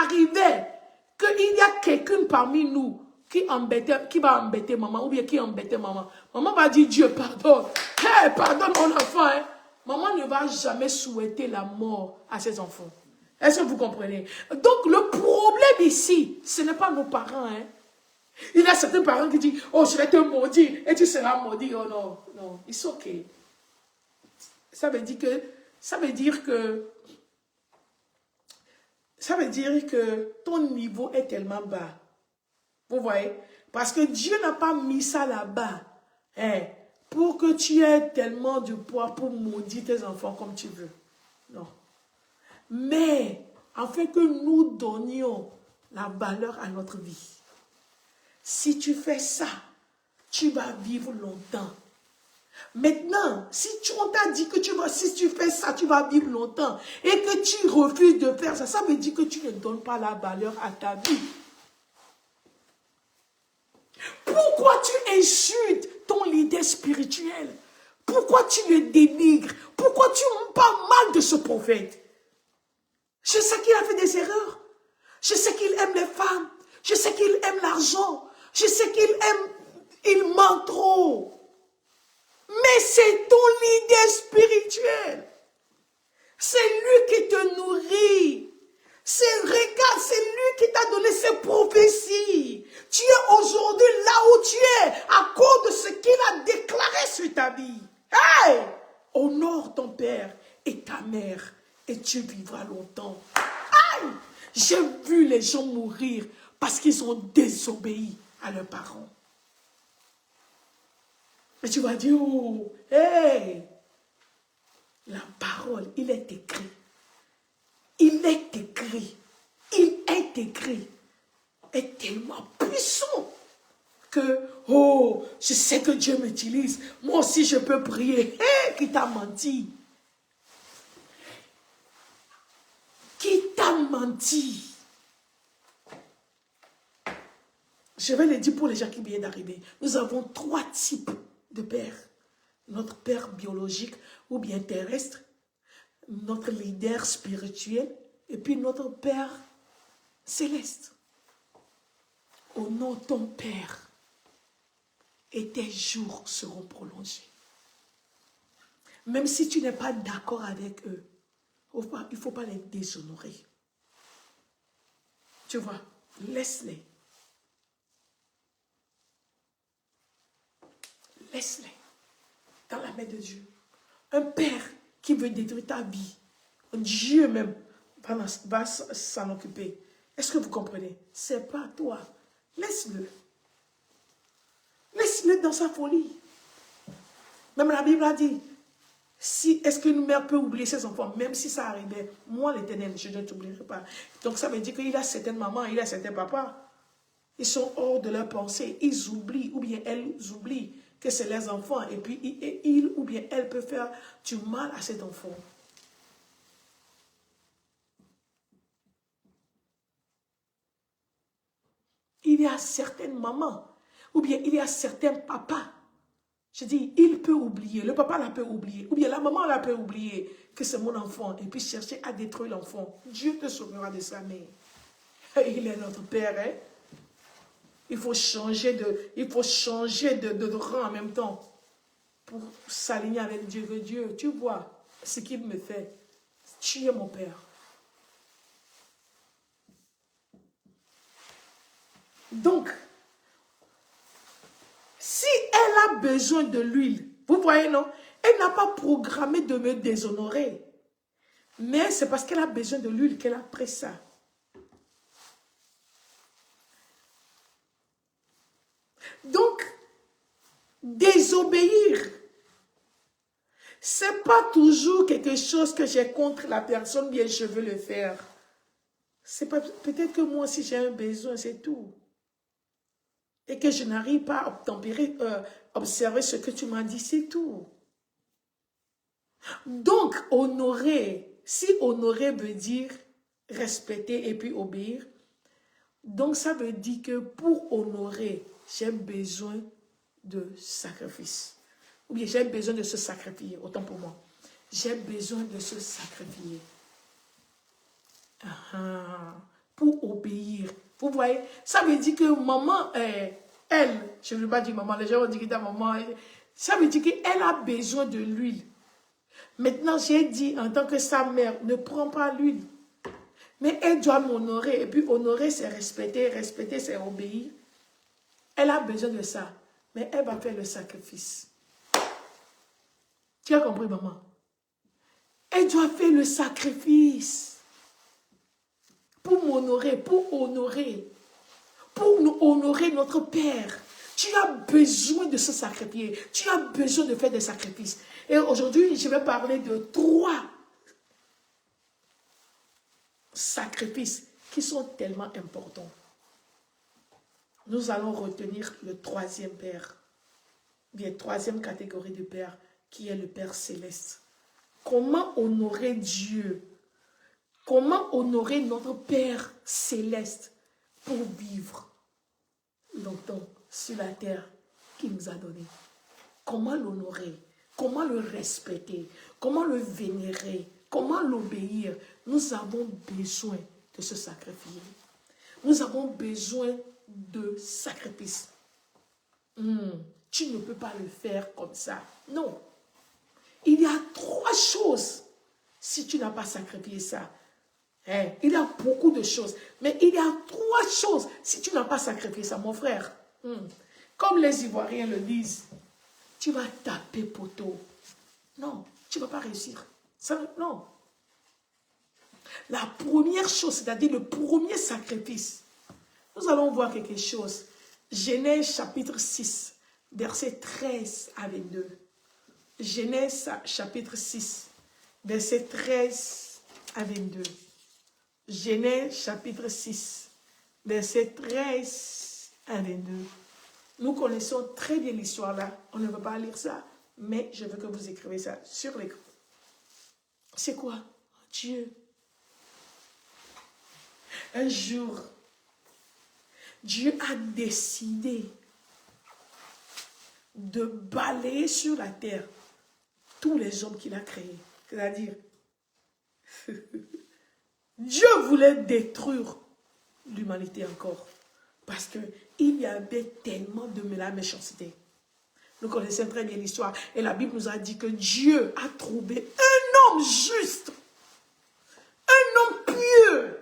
arrivait qu'il y a quelqu'un parmi nous qui va embêter maman ou bien qui embêtait maman, maman va dire Dieu pardonne. Hey, pardonne mon enfant. Hein. Maman ne va jamais souhaiter la mort à ses enfants. Est-ce que vous comprenez? Donc le problème ici, ce n'est pas nos parents. Hein. Il y a certains parents qui disent, oh je vais te maudire et tu seras maudit. Oh non, non, it's okay. Ça veut dire que ton niveau est tellement bas. Vous voyez? Parce que Dieu n'a pas mis ça là-bas. Hein, pour que tu aies tellement de poids pour maudire tes enfants comme tu veux. Non. Mais, afin que nous donnions la valeur à notre vie. Si tu fais ça, tu vas vivre longtemps. Maintenant, si on t'a dit que si tu fais ça, tu vas vivre longtemps et que tu refuses de faire ça, ça veut dire que tu ne donnes pas la valeur à ta vie. Pourquoi tu insultes ton leader spirituel? Pourquoi tu le dénigres? Pourquoi tu parles mal de ce prophète? Je sais qu'il a fait des erreurs. Je sais qu'il aime les femmes. Je sais qu'il aime l'argent. Je sais il ment trop. Mais c'est ton leader spirituel. C'est lui qui te nourrit. Regarde, c'est lui qui t'a donné ses prophéties. Tu es aujourd'hui là où tu es à cause de ce qu'il a déclaré sur ta vie. Hey! Honore ton père et ta mère et tu vivras longtemps. Hey! J'ai vu les gens mourir parce qu'ils ont désobéi à leurs parents. Et tu vas dire, oh, hey! La parole, il est écrit. Il est écrit. Il est écrit. Est tellement puissant que, oh, je sais que Dieu m'utilise. Moi aussi, je peux prier. Hey, qui t'a menti? Qui t'a menti? Je vais le dire pour les gens qui viennent d'arriver. Nous avons 3 types de pères. Notre père biologique ou bien terrestre, notre leader spirituel et puis notre père céleste. Honore ton père et tes jours seront prolongés. Même si tu n'es pas d'accord avec eux, il ne faut pas les déshonorer. Tu vois, laisse-les. Laisse-les dans la main de Dieu. Un père qui veut détruire ta vie, Dieu même va s'en occuper. Est-ce que vous comprenez? Ce n'est pas toi. Laisse-le. Laisse-le dans sa folie. Même la Bible a dit, est-ce qu'une mère peut oublier ses enfants? Même si ça arrivait, moi l'Éternel, je ne t'oublierai pas. Donc ça veut dire qu'il a certaines mamans, il a certains papas. Ils sont hors de leur pensée. Ils oublient, ou bien elles oublient que c'est leurs enfants. Et puis, il ou bien elle peut faire du mal à cet enfant. Il y a certaines mamans, ou bien il y a certains papas. Je dis, il peut oublier, le papa la peut oublier, ou bien la maman la peut oublier que c'est mon enfant, et puis chercher à détruire l'enfant. Dieu te sauvera de sa mère. Il est notre Père, hein? Il faut changer de rang en même temps pour s'aligner avec Dieu. Que Dieu, tu vois ce qu'il me fait. Tu es mon Père. Donc, si elle a besoin de l'huile, vous voyez, non? Elle n'a pas programmé de me déshonorer. Mais c'est parce qu'elle a besoin de l'huile qu'elle a pris ça. Donc, désobéir, c'est pas toujours quelque chose que j'ai contre la personne, bien je veux le faire. C'est pas, peut-être que moi aussi j'ai un besoin, c'est tout. Et que je n'arrive pas à observer ce que tu m'as dit, c'est tout. Donc, honorer, si honorer veut dire respecter et puis obéir, donc ça veut dire que pour honorer, j'ai besoin de sacrifice. Ou bien j'ai besoin de se sacrifier, autant pour moi. J'ai besoin de se sacrifier. Pour obéir. Vous voyez, ça veut dire que maman, elle, je ne veux pas dire maman, les gens vont dire que ta maman, ça veut dire qu'elle a besoin de l'huile. Maintenant, j'ai dit en tant que sa mère, ne prends pas l'huile. Mais elle doit m'honorer. Et puis honorer, c'est respecter. Respecter, c'est obéir. Elle a besoin de ça. Mais elle va faire le sacrifice. Tu as compris, maman? Elle doit faire le sacrifice. Pour m'honorer, pour honorer notre Père. Tu as besoin de se sacrifier. Tu as besoin de faire des sacrifices. Et aujourd'hui, je vais parler de 3 sacrifices qui sont tellement importants. Nous allons retenir le 3e Père, bien 3e catégorie de Père, qui est le Père céleste. Comment honorer Dieu? Comment honorer notre Père céleste pour vivre longtemps? sur la terre qu'il nous a donné. Comment l'honorer? Comment le respecter? Comment le vénérer? Comment l'obéir? Nous avons besoin de se sacrifier. Nous avons besoin de sacrifice. Tu ne peux pas le faire comme ça. Non. Il y a 3 choses si tu n'as pas sacrifié ça. Il y a beaucoup de choses. Mais il y a 3 choses si tu n'as pas sacrifié ça, mon frère. Comme les Ivoiriens le disent, tu vas taper poteau. Non, tu ne vas pas réussir. Ça, non. La première chose, c'est-à-dire le premier sacrifice, nous allons voir quelque chose. Genèse chapitre 6, versets 13 à 22. Genèse chapitre 6, versets 13 à 22. Genèse chapitre 6, versets 13 à 22. Nous connaissons très bien l'histoire là. On ne peut pas lire ça, mais je veux que vous écrivez ça sur l'écran. C'est quoi? Dieu. Un jour, Dieu a décidé de balayer sur la terre tous les hommes qu'il a créés. C'est-à-dire, Dieu voulait détruire l'humanité encore. Parce qu'il y avait tellement de la méchanceté. Nous connaissons très bien l'histoire. Et la Bible nous a dit que Dieu a trouvé un homme juste, un homme pieux,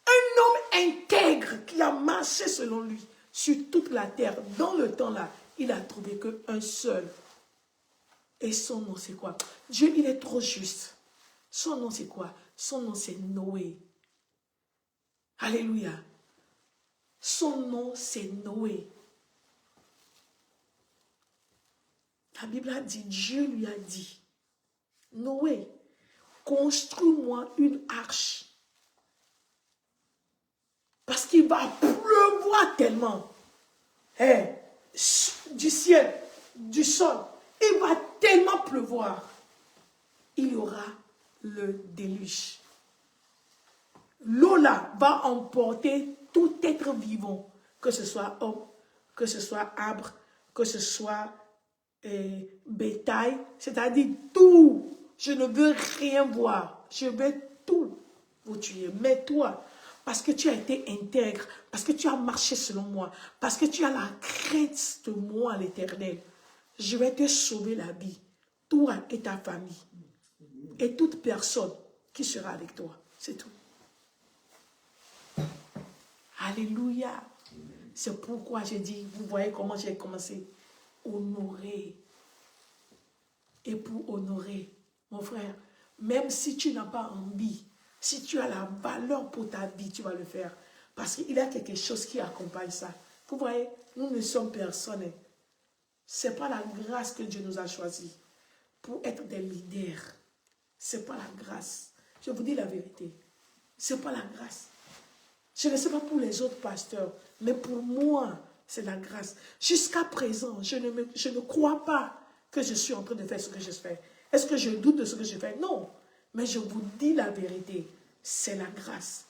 un homme intègre qui a marché selon lui sur toute la terre. Dans le temps là, il a trouvé qu'un seul. Et son nom c'est quoi? Dieu, il est trop juste. Son nom c'est quoi? Son nom c'est Noé. Alléluia. Son nom c'est Noé. La Bible a dit, Dieu lui a dit, Noé, construis-moi une arche. Parce qu'il va pleuvoir tellement. Du ciel, du sol, il va tellement pleuvoir. Il y aura le déluge. L'eau là va emporter tout être vivant, que ce soit homme, que ce soit arbre, que ce soit bétail, c'est-à-dire tout. Je ne veux rien voir. Je vais tout vous tuer. Mais toi, parce que tu as été intègre, parce que tu as marché selon moi, parce que tu as la crainte de moi, l'Éternel, je vais te sauver la vie, toi et ta famille, et toute personne qui sera avec toi. C'est tout. Alléluia. C'est pourquoi j'ai dit, vous voyez comment j'ai commencé. Honorer. Et pour honorer, mon frère, même si tu n'as pas envie, si tu as la valeur pour ta vie, tu vas le faire. Parce qu'il y a quelque chose qui accompagne ça. Vous voyez, nous ne sommes personne. Ce n'est pas la grâce que Dieu nous a choisis pour être des leaders. Ce n'est pas la grâce. Je vous dis la vérité. Ce n'est pas la grâce. Je ne sais pas pour les autres pasteurs, mais pour moi, c'est la grâce. Jusqu'à présent, je ne crois pas que je suis en train de faire ce que je fais. Est-ce que je doute de ce que je fais? Non. Mais je vous dis la vérité, c'est la grâce.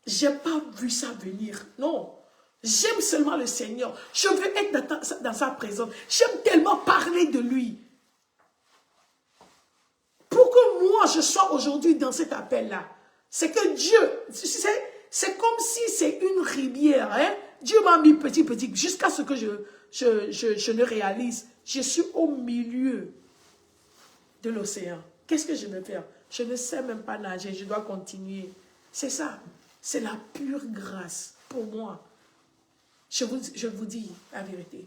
Je n'ai pas vu ça venir. Non. J'aime seulement le Seigneur. Je veux être dans sa présence. J'aime tellement parler de lui. Pour que moi, je sois aujourd'hui dans cet appel-là, c'est que Dieu, c'est comme si c'est une rivière. Hein? Dieu m'a mis petit, jusqu'à ce que je ne réalise. Je suis au milieu de l'océan. Qu'est-ce que je vais faire? Je ne sais même pas nager, je dois continuer. C'est ça. C'est la pure grâce pour moi. Je vous dis la vérité.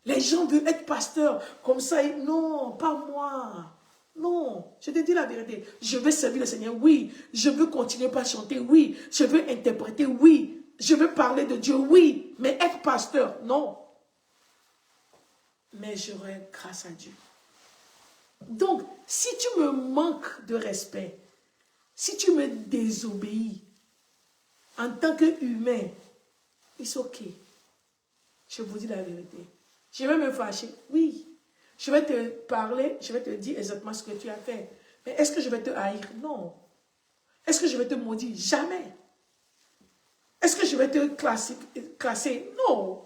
Les gens veulent être pasteurs comme ça. Non, pas moi. Non, je te dis la vérité. Je veux servir le Seigneur, oui. Je veux continuer à chanter, oui. Je veux interpréter, oui. Je veux parler de Dieu, oui. Mais être pasteur, non. Mais j'aurai grâce à Dieu. Donc, si tu me manques de respect, si tu me désobéis, en tant qu'humain, it's ok. Je vous dis la vérité. Je vais me fâcher, oui. Je vais te parler, je vais te dire exactement ce que tu as fait. Mais est-ce que je vais te haïr? Non. Est-ce que je vais te maudire? Jamais. Est-ce que je vais te classer? Non.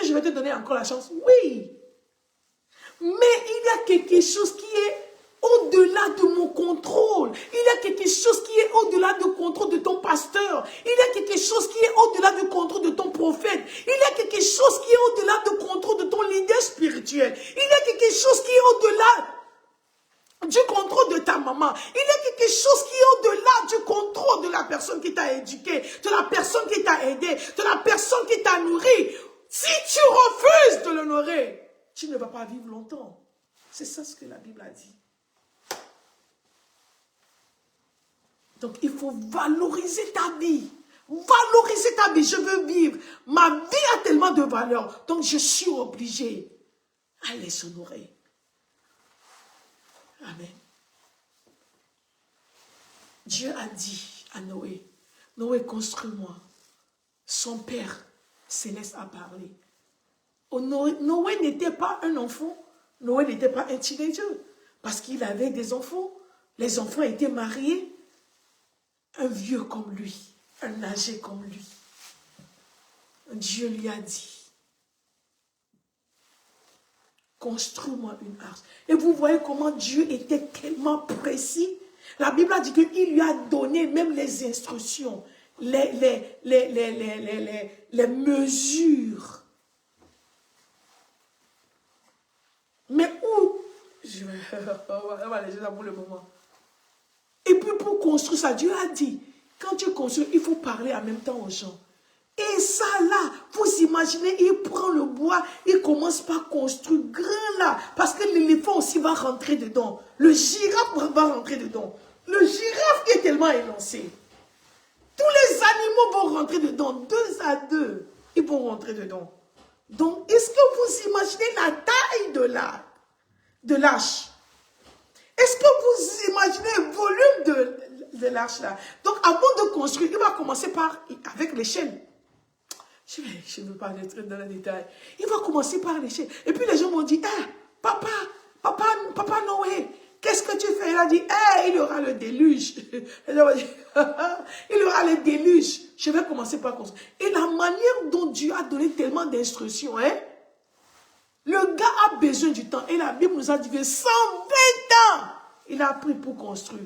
je vais te donner encore la chance? Oui. Mais il y a quelque chose qui est au-delà de mon contrôle. Il y a quelque chose qui est au-delà du contrôle de ton pasteur. Il y a quelque chose qui est au-delà du contrôle de ton prophète. Il y a quelque chose qui est au-delà du contrôle de ton leader spirituel. Il y a quelque chose qui est au-delà du contrôle de ta maman. Il y a quelque chose qui est au-delà du contrôle de la personne qui t'a éduqué, de la personne qui t'a aidé, de la personne qui t'a nourri. Si tu refuses de l'honorer, tu ne vas pas vivre longtemps. C'est ça ce que la Bible a dit. Donc, il faut valoriser ta vie. Valoriser ta vie. Je veux vivre. Ma vie a tellement de valeur. Donc, je suis obligé à les honorer. Amen. Dieu a dit à Noé, Noé, construis-moi. Son père céleste a parlé. Noé n'était pas un enfant. Noé n'était pas un teenager. Parce qu'il avait des enfants. Les enfants étaient mariés. Un vieux comme lui, un âgé comme lui. Dieu lui a dit, construis-moi une arche. Et vous voyez comment Dieu était tellement précis. La Bible a dit qu'il lui a donné même les instructions, les mesures. Mais où? Je vais laisser ça pour le moment. Et puis pour construire ça, Dieu a dit, quand tu construis, il faut parler en même temps aux gens. Et ça là, vous imaginez, il prend le bois, il commence par construire grand là, parce que l'éléphant aussi va rentrer dedans. Le girafe va rentrer dedans. Le girafe qui est tellement élancé. Tous les animaux vont rentrer dedans, 2 à 2, ils vont rentrer dedans. Donc, est-ce que vous imaginez la taille de l'arche? Est-ce que vous imaginez le volume de l'arche là? Donc, avant de construire, il va commencer avec l'échelle. Je ne veux pas entrer dans le détail. Il va commencer par l'échelle. Et puis les gens m'ont dit, papa Noé, qu'est-ce que tu fais? Il a dit, il y aura le déluge. Il y aura le déluge. Je vais commencer par construire. Et la manière dont Dieu a donné tellement d'instructions, le gars a besoin du temps. Et la Bible nous a dit que 120 ans, il a pris pour construire.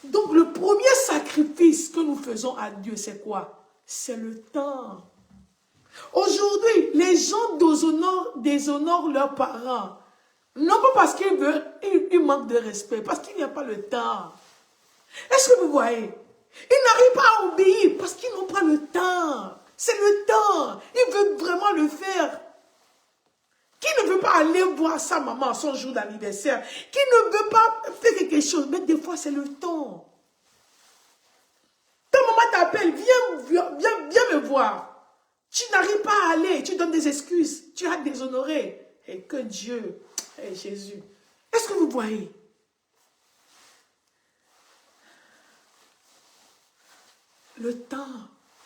Donc, le premier sacrifice que nous faisons à Dieu, c'est quoi? C'est le temps. Aujourd'hui, les gens déshonorent leurs parents. Non pas parce qu'ils manquent de respect, parce qu'il n'y a pas le temps. Est-ce que vous voyez? Ils n'arrivent pas à obéir parce qu'ils n'ont pas le temps. C'est le temps. Ils veulent vraiment le faire. Qui ne veut pas aller voir sa maman son jour d'anniversaire? Qui ne veut pas faire quelque chose? Mais des fois, c'est le temps. Ta maman t'appelle, viens me voir. Tu n'arrives pas à aller, tu donnes des excuses. Tu as déshonoré. Et que Dieu, Jésus. Est-ce que vous voyez? Le temps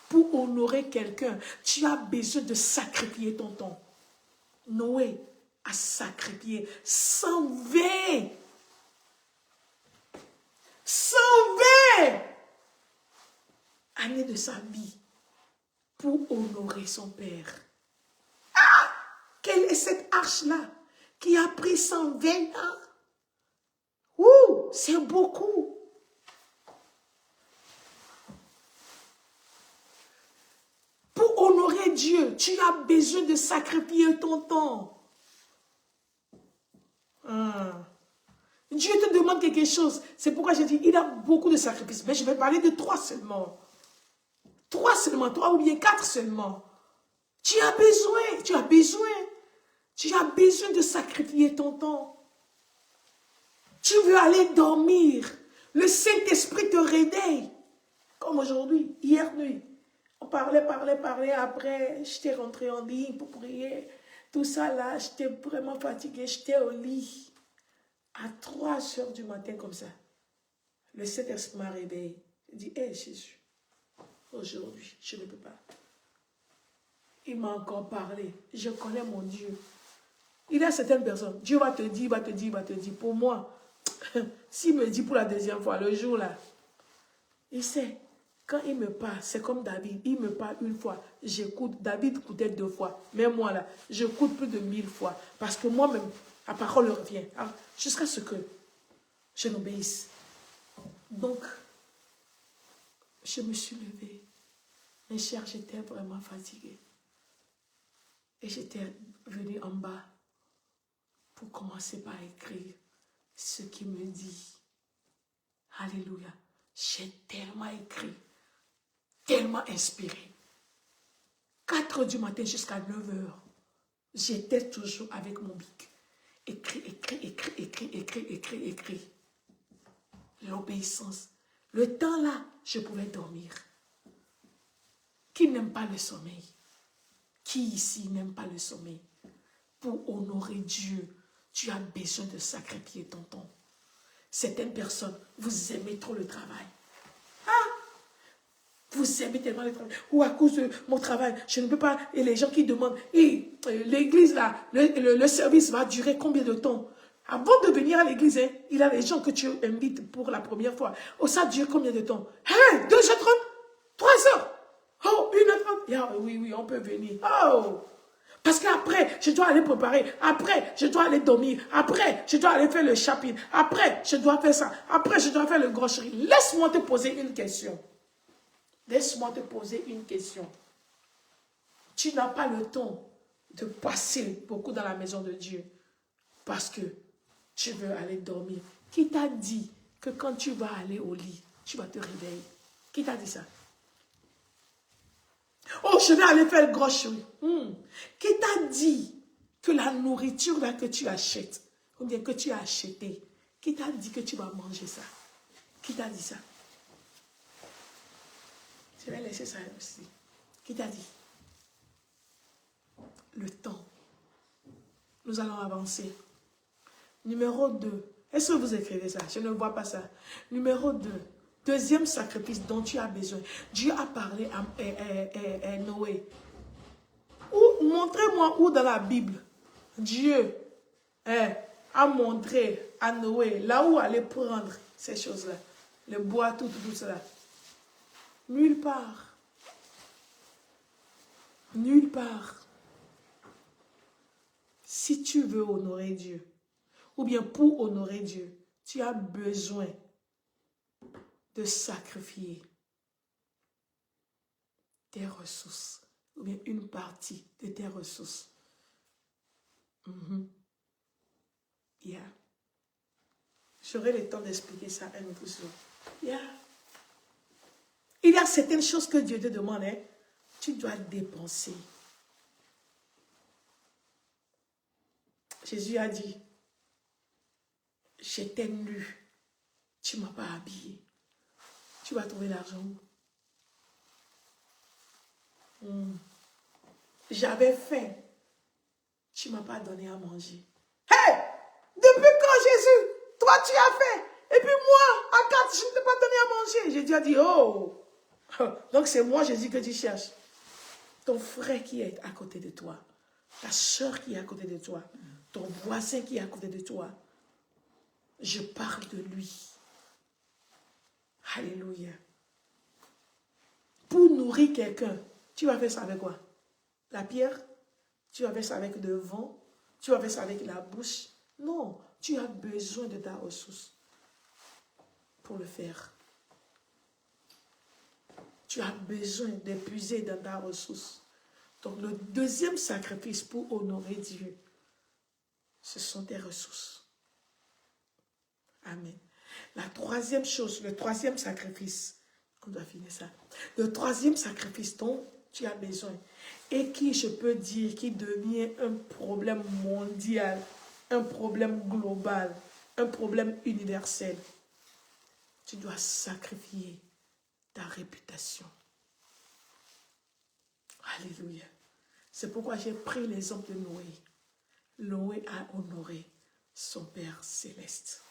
pour honorer quelqu'un, tu as besoin de sacrifier ton temps. Noé a sacrifié 120 années de sa vie pour honorer son père. Quelle est cette arche-là qui a pris 120 ans? Ouh, c'est beaucoup. Pour honorer Dieu, tu as besoin de sacrifier ton temps. Dieu te demande quelque chose. C'est pourquoi j'ai dit, il a beaucoup de sacrifices. Mais je vais parler de 3 seulement. 3 seulement, 3 ou bien 4 seulement. Tu as besoin de sacrifier ton temps. Tu veux aller dormir. Le Saint-Esprit te réveille. Comme aujourd'hui, hier nuit. On parlait. Après, j'étais rentrée en lit pour prier. Tout ça là, j'étais vraiment fatiguée. J'étais au lit. À 3 heures du matin comme ça. Le Saint-Esprit m'a réveillée. Il dit, Jésus, aujourd'hui, je ne peux pas. Il m'a encore parlé. Je connais mon Dieu. Il y a certaines personnes, Dieu va te dire. Pour moi, s'il me dit pour la 2e fois, le jour là, il sait. Quand il me parle, c'est comme David. Il me parle une fois, j'écoute. David écoutait 2 fois. Mais moi, là, j'écoute plus de 1000 fois. Parce que moi-même, la parole revient. Jusqu'à ce que je n'obéisse. Donc, je me suis levée. Mes chers, j'étais vraiment fatiguée. Et j'étais venue en bas pour commencer par écrire ce qu'il me dit. Alléluia. J'ai tellement écrit, tellement inspiré. 4 heures du matin jusqu'à 9 heures, j'étais toujours avec mon bic. Écrit. L'obéissance. Le temps là, je pouvais dormir. Qui n'aime pas le sommeil? Qui ici n'aime pas le sommeil? Pour honorer Dieu, tu as besoin de sacrifier ton temps. Certaines personnes, vous aimez trop le travail. Vous aimez tellement le travail. Ou à cause de mon travail, je ne peux pas. Et les gens qui demandent, l'église là, le service va durer combien de temps? Avant de venir à l'église, il y a les gens que tu invites pour la première fois. Oh, ça dure combien de temps? 2h30? 3h? Oh, 1h30? Oui, on peut venir. Oh! Parce qu'après, je dois aller préparer. Après, je dois aller dormir. Après, je dois aller faire le shopping. Après, je dois faire ça. Après, je dois faire le grocerie. Laisse-moi te poser une question. Laisse-moi te poser une question. Tu n'as pas le temps de passer beaucoup dans la maison de Dieu parce que tu veux aller dormir. Qui t'a dit que quand tu vas aller au lit, tu vas te réveiller? Qui t'a dit ça? Oh, je vais aller faire le grocery. Qui t'a dit que la nourriture là que tu achètes, ou bien que tu as acheté, qui t'a dit que tu vas manger ça? Qui t'a dit ça? Je vais laisser ça aussi. Qui t'a dit? Le temps. Nous allons avancer. Numéro 2. Est-ce que vous écrivez ça? Je ne vois pas ça. Numéro 2. Deuxième sacrifice dont tu as besoin. Dieu a parlé à Noé. Montrez-moi où dans la Bible, Dieu a montré à Noé là où aller prendre ces choses-là. Le bois, tout cela. Nulle part. Nulle part. Si tu veux honorer Dieu, ou bien pour honorer Dieu, tu as besoin de sacrifier tes ressources, ou bien une partie de tes ressources. J'aurai le temps d'expliquer ça un autre jour. Il y a certaines choses que Dieu te demande, tu dois dépenser. Jésus a dit, j'étais nu, tu ne m'as pas habillé. Tu vas trouver l'argent où? J'avais faim, tu ne m'as pas donné à manger. Depuis quand Jésus, toi tu as faim, et puis moi, à 4, je ne t'ai pas donné à manger. Jésus a dit, oh, donc c'est moi Jésus que tu cherches. Ton frère qui est à côté de toi, ta soeur qui est à côté de toi, ton voisin qui est à côté de toi, je parle de lui. Alléluia. Pour nourrir quelqu'un, tu vas faire ça avec quoi? La pierre? Tu vas faire ça avec le vent? Tu vas faire ça avec la bouche? Non, tu as besoin de ta ressource pour le faire. Tu as besoin d'épuiser dans ta ressource. Donc le deuxième sacrifice pour honorer Dieu, ce sont tes ressources. Amen. La troisième chose, le troisième sacrifice, on doit finir ça. Le troisième sacrifice dont tu as besoin et qui, je peux dire, qui devient un problème mondial, un problème global, un problème universel. Tu dois sacrifier ta réputation. Alléluia. C'est pourquoi j'ai pris l'exemple de Noé. Noé a honoré son Père céleste.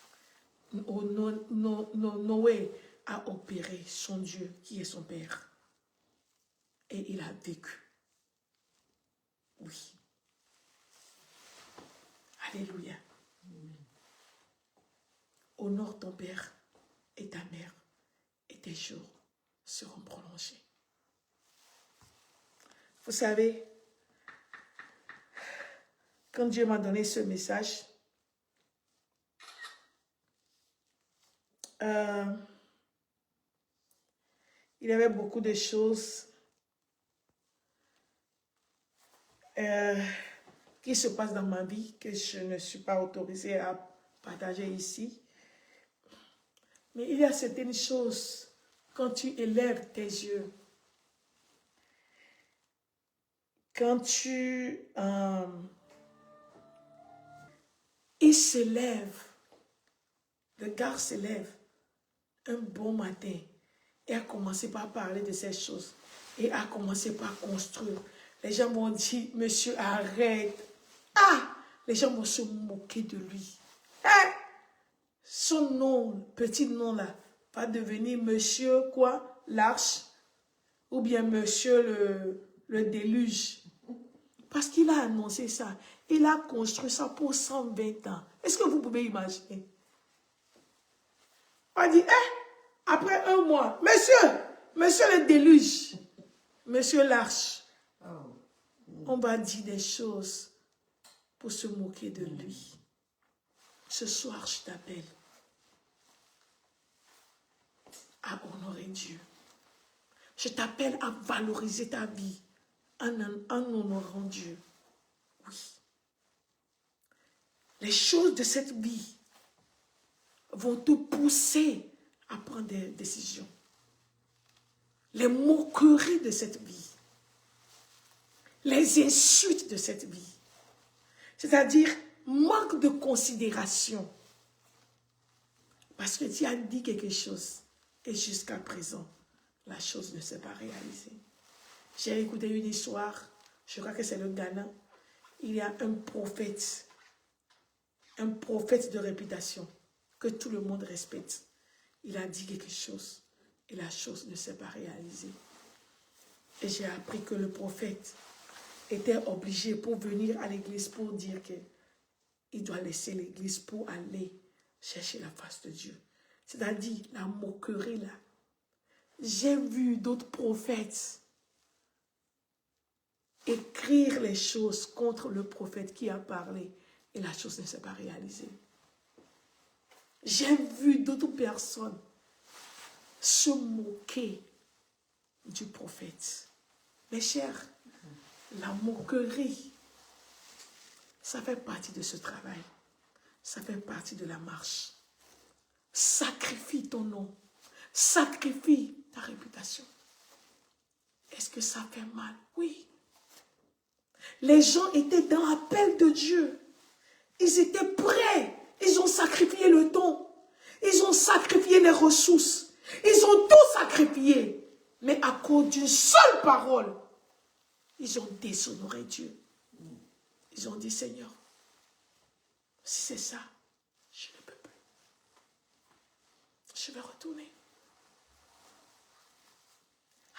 Noé a opéré son Dieu qui est son Père. Et il a vécu. Oui. Alléluia. Honore ton Père et ta mère et tes jours seront prolongées. Vous savez, quand Dieu m'a donné ce message, il y avait beaucoup de choses qui se passent dans ma vie que je ne suis pas autorisée à partager ici. Mais il y a certaines choses, quand tu élèves tes yeux, quand il se lève, le gars se lève un bon matin et a commencé par parler de ces choses et a commencé par construire. Les gens m'ont dit, monsieur, arrête. Ah, les gens vont se moquer de lui. Hein? Son nom, petit nom là, va devenir monsieur quoi? L'arche ou bien monsieur le déluge. Parce qu'il a annoncé ça. Il a construit ça pour 120 ans. Est-ce que vous pouvez imaginer? On dit, après un mois, monsieur le déluge, monsieur l'arche, on va dire des choses pour se moquer de lui. Ce soir, je t'appelle à honorer Dieu. Je t'appelle à valoriser ta vie en honorant Dieu. Oui. Les choses de cette vie vont te pousser à prendre des décisions. Les moqueries de cette vie. Les insultes de cette vie. C'est-à-dire, manque de considération. Parce que tu as dit quelque chose et jusqu'à présent, la chose ne s'est pas réalisée. J'ai écouté une histoire, je crois que c'est le Ghana. Il y a un prophète de réputation que tout le monde respecte. Il a dit quelque chose et la chose ne s'est pas réalisée. Et j'ai appris que le prophète était obligé pour venir à l'église pour dire qu'il doit laisser l'église pour aller chercher la face de Dieu. C'est-à-dire la moquerie là. J'ai vu d'autres prophètes écrire les choses contre le prophète qui a parlé et la chose ne s'est pas réalisée. J'ai vu d'autres personnes se moquer du prophète. Mes chers, la moquerie, ça fait partie de ce travail. Ça fait partie de la marche. Sacrifie ton nom. Sacrifie ta réputation. Est-ce que ça fait mal? Oui. Les gens étaient dans l'appel de Dieu. Ils étaient prêts. Ils ont sacrifié le temps. Ils ont sacrifié les ressources. Ils ont tout sacrifié. Mais à cause d'une seule parole, ils ont déshonoré Dieu. Ils ont dit, Seigneur, si c'est ça, je ne peux plus. Je vais retourner.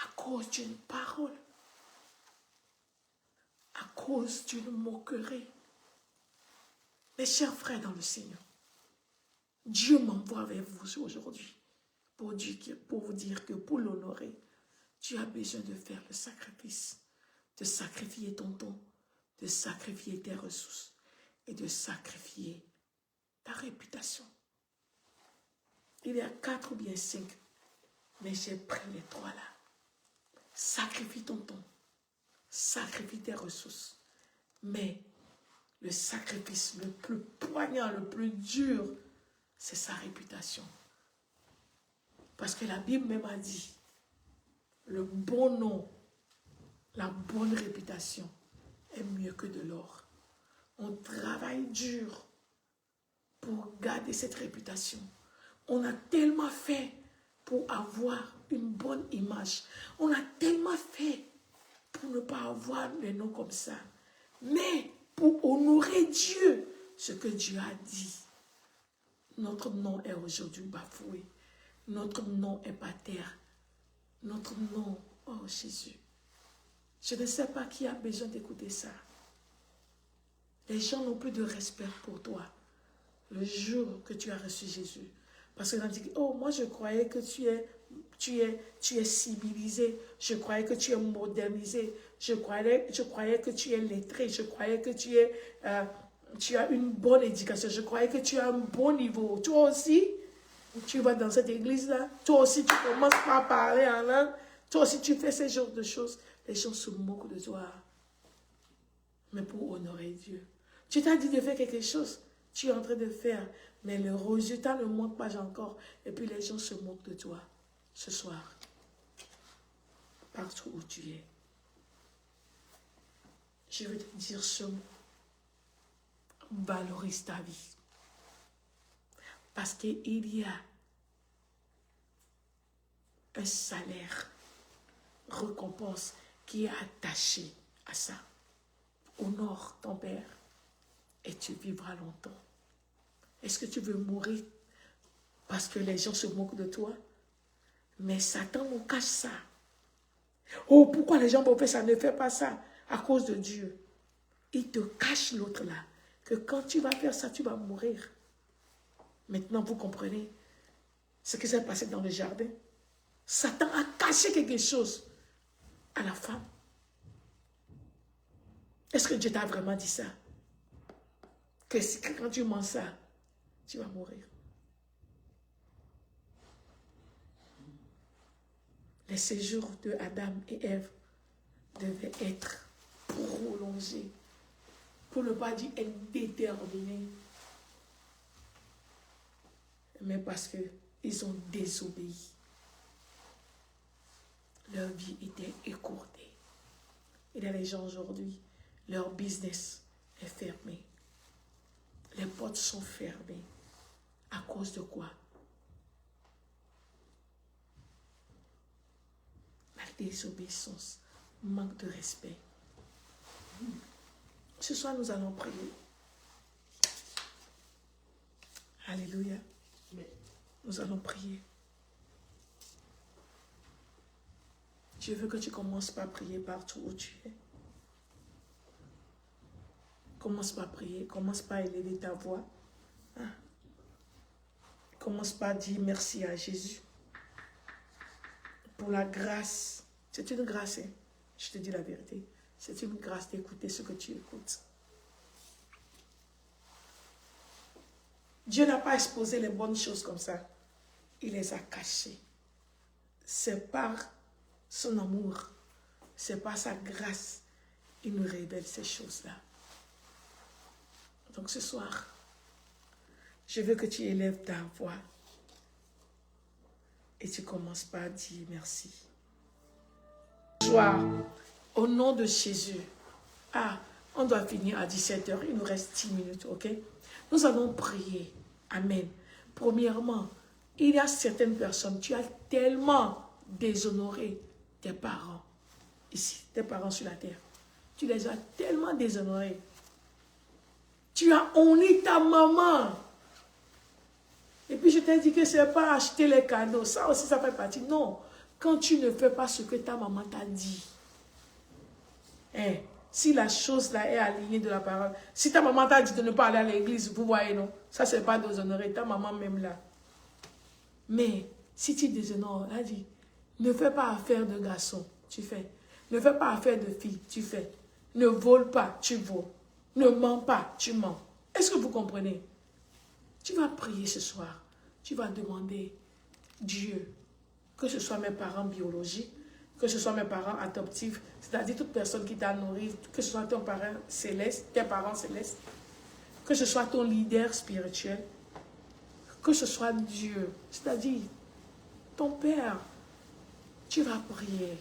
À cause d'une parole. À cause d'une moquerie. Mes chers frères dans le Seigneur, Dieu m'envoie vers vous aujourd'hui pour vous dire que pour l'honorer, tu as besoin de faire le sacrifice, de sacrifier ton temps, de sacrifier tes ressources et de sacrifier ta réputation. Il y a 4 ou bien 5, mais j'ai pris les 3 là. Sacrifie ton temps, sacrifie tes ressources, mais le sacrifice le plus poignant, le plus dur, c'est sa réputation. Parce que la Bible même a dit, le bon nom, la bonne réputation est mieux que de l'or. On travaille dur pour garder cette réputation. On a tellement fait pour avoir une bonne image. On a tellement fait pour ne pas avoir les noms comme ça. Mais pour honorer Dieu, ce que Dieu a dit. Notre nom est aujourd'hui bafoué. Notre nom est par terre. Notre nom, oh Jésus. Je ne sais pas qui a besoin d'écouter ça. Les gens n'ont plus de respect pour toi. Le jour que tu as reçu Jésus. Parce qu'on a dit, oh, moi je croyais que tu es civilisé, je croyais que tu es modernisé, je croyais que tu es lettré, je croyais que tu as une bonne éducation, je croyais que tu as un bon niveau. Toi aussi, tu vas dans cette église-là, toi aussi tu commences par parler en langue, toi aussi tu fais ce genre de choses, les gens se moquent de toi. Mais pour honorer Dieu. Tu t'as dit de faire quelque chose, tu es en train de faire, mais le résultat ne montre pas encore. Et puis les gens se moquent de toi. Ce soir, partout où tu es, je veux te dire ce mot. Valorise ta vie. Parce qu'il y a un salaire, récompense qui est attaché à ça. Honore ton Père et tu vivras longtemps. Est-ce que tu veux mourir parce que les gens se moquent de toi? Mais Satan nous cache ça. Oh, pourquoi les gens vont faire ça? Ne fais pas ça. À cause de Dieu. Il te cache l'autre là. Que quand tu vas faire ça, tu vas mourir. Maintenant, vous comprenez ce qui s'est passé dans le jardin. Satan a caché quelque chose à la femme. Est-ce que Dieu t'a vraiment dit ça? Que quand tu manges ça, tu vas mourir. Les séjours de Adam et Ève devaient être prolongés, pour ne pas dire indéterminés. Mais parce qu'ils ont désobéi, leur vie était écourtée. Il y a des gens aujourd'hui, leur business est fermé. Les portes sont fermées. À cause de quoi? La désobéissance, manque de respect. Ce soir, nous allons prier. Alléluia. Nous allons prier. Je veux que tu commences par prier partout où tu es. Commence par prier. Commence par élever ta voix. Hein? Commence par dire merci à Jésus pour la grâce. C'est une grâce, hein? Je te dis la vérité. C'est une grâce d'écouter ce que tu écoutes. Dieu n'a pas exposé les bonnes choses comme ça. Il les a cachées. C'est par son amour, c'est par sa grâce, il nous révèle ces choses-là. Donc ce soir, je veux que tu élèves ta voix et tu commences par dire merci. Ce soir, au nom de Jésus, on doit finir à 17h, il nous reste 10 minutes, ok? Nous allons prier. Amen. Premièrement, il y a certaines personnes, tu as tellement déshonoré tes parents, ici, tes parents sur la terre. Tu les as tellement déshonorés. Tu as honni ta maman. Et puis je t'ai dit que ce n'est pas acheter les cadeaux. Ça aussi, ça fait partie. Non. Quand tu ne fais pas ce que ta maman t'a dit. Si la chose là est alignée de la parole. Si ta maman t'a dit de ne pas aller à l'église, vous voyez, non? Ça, ce n'est pas déshonorer ta maman même là. Mais si tu déshonores, elle dit, ne fais pas affaire de garçon, tu fais. Ne fais pas affaire de fille, tu fais. Ne vole pas, tu voles. Ne mens pas, tu mens. Est-ce que vous comprenez? Tu vas prier ce soir. Tu vas demander Dieu, que ce soit mes parents biologiques, que ce soit mes parents adoptifs, c'est-à-dire toute personne qui t'a nourri, que ce soit ton parent céleste, tes parents célestes, que ce soit ton leader spirituel, que ce soit Dieu, c'est-à-dire ton Père. Tu vas prier,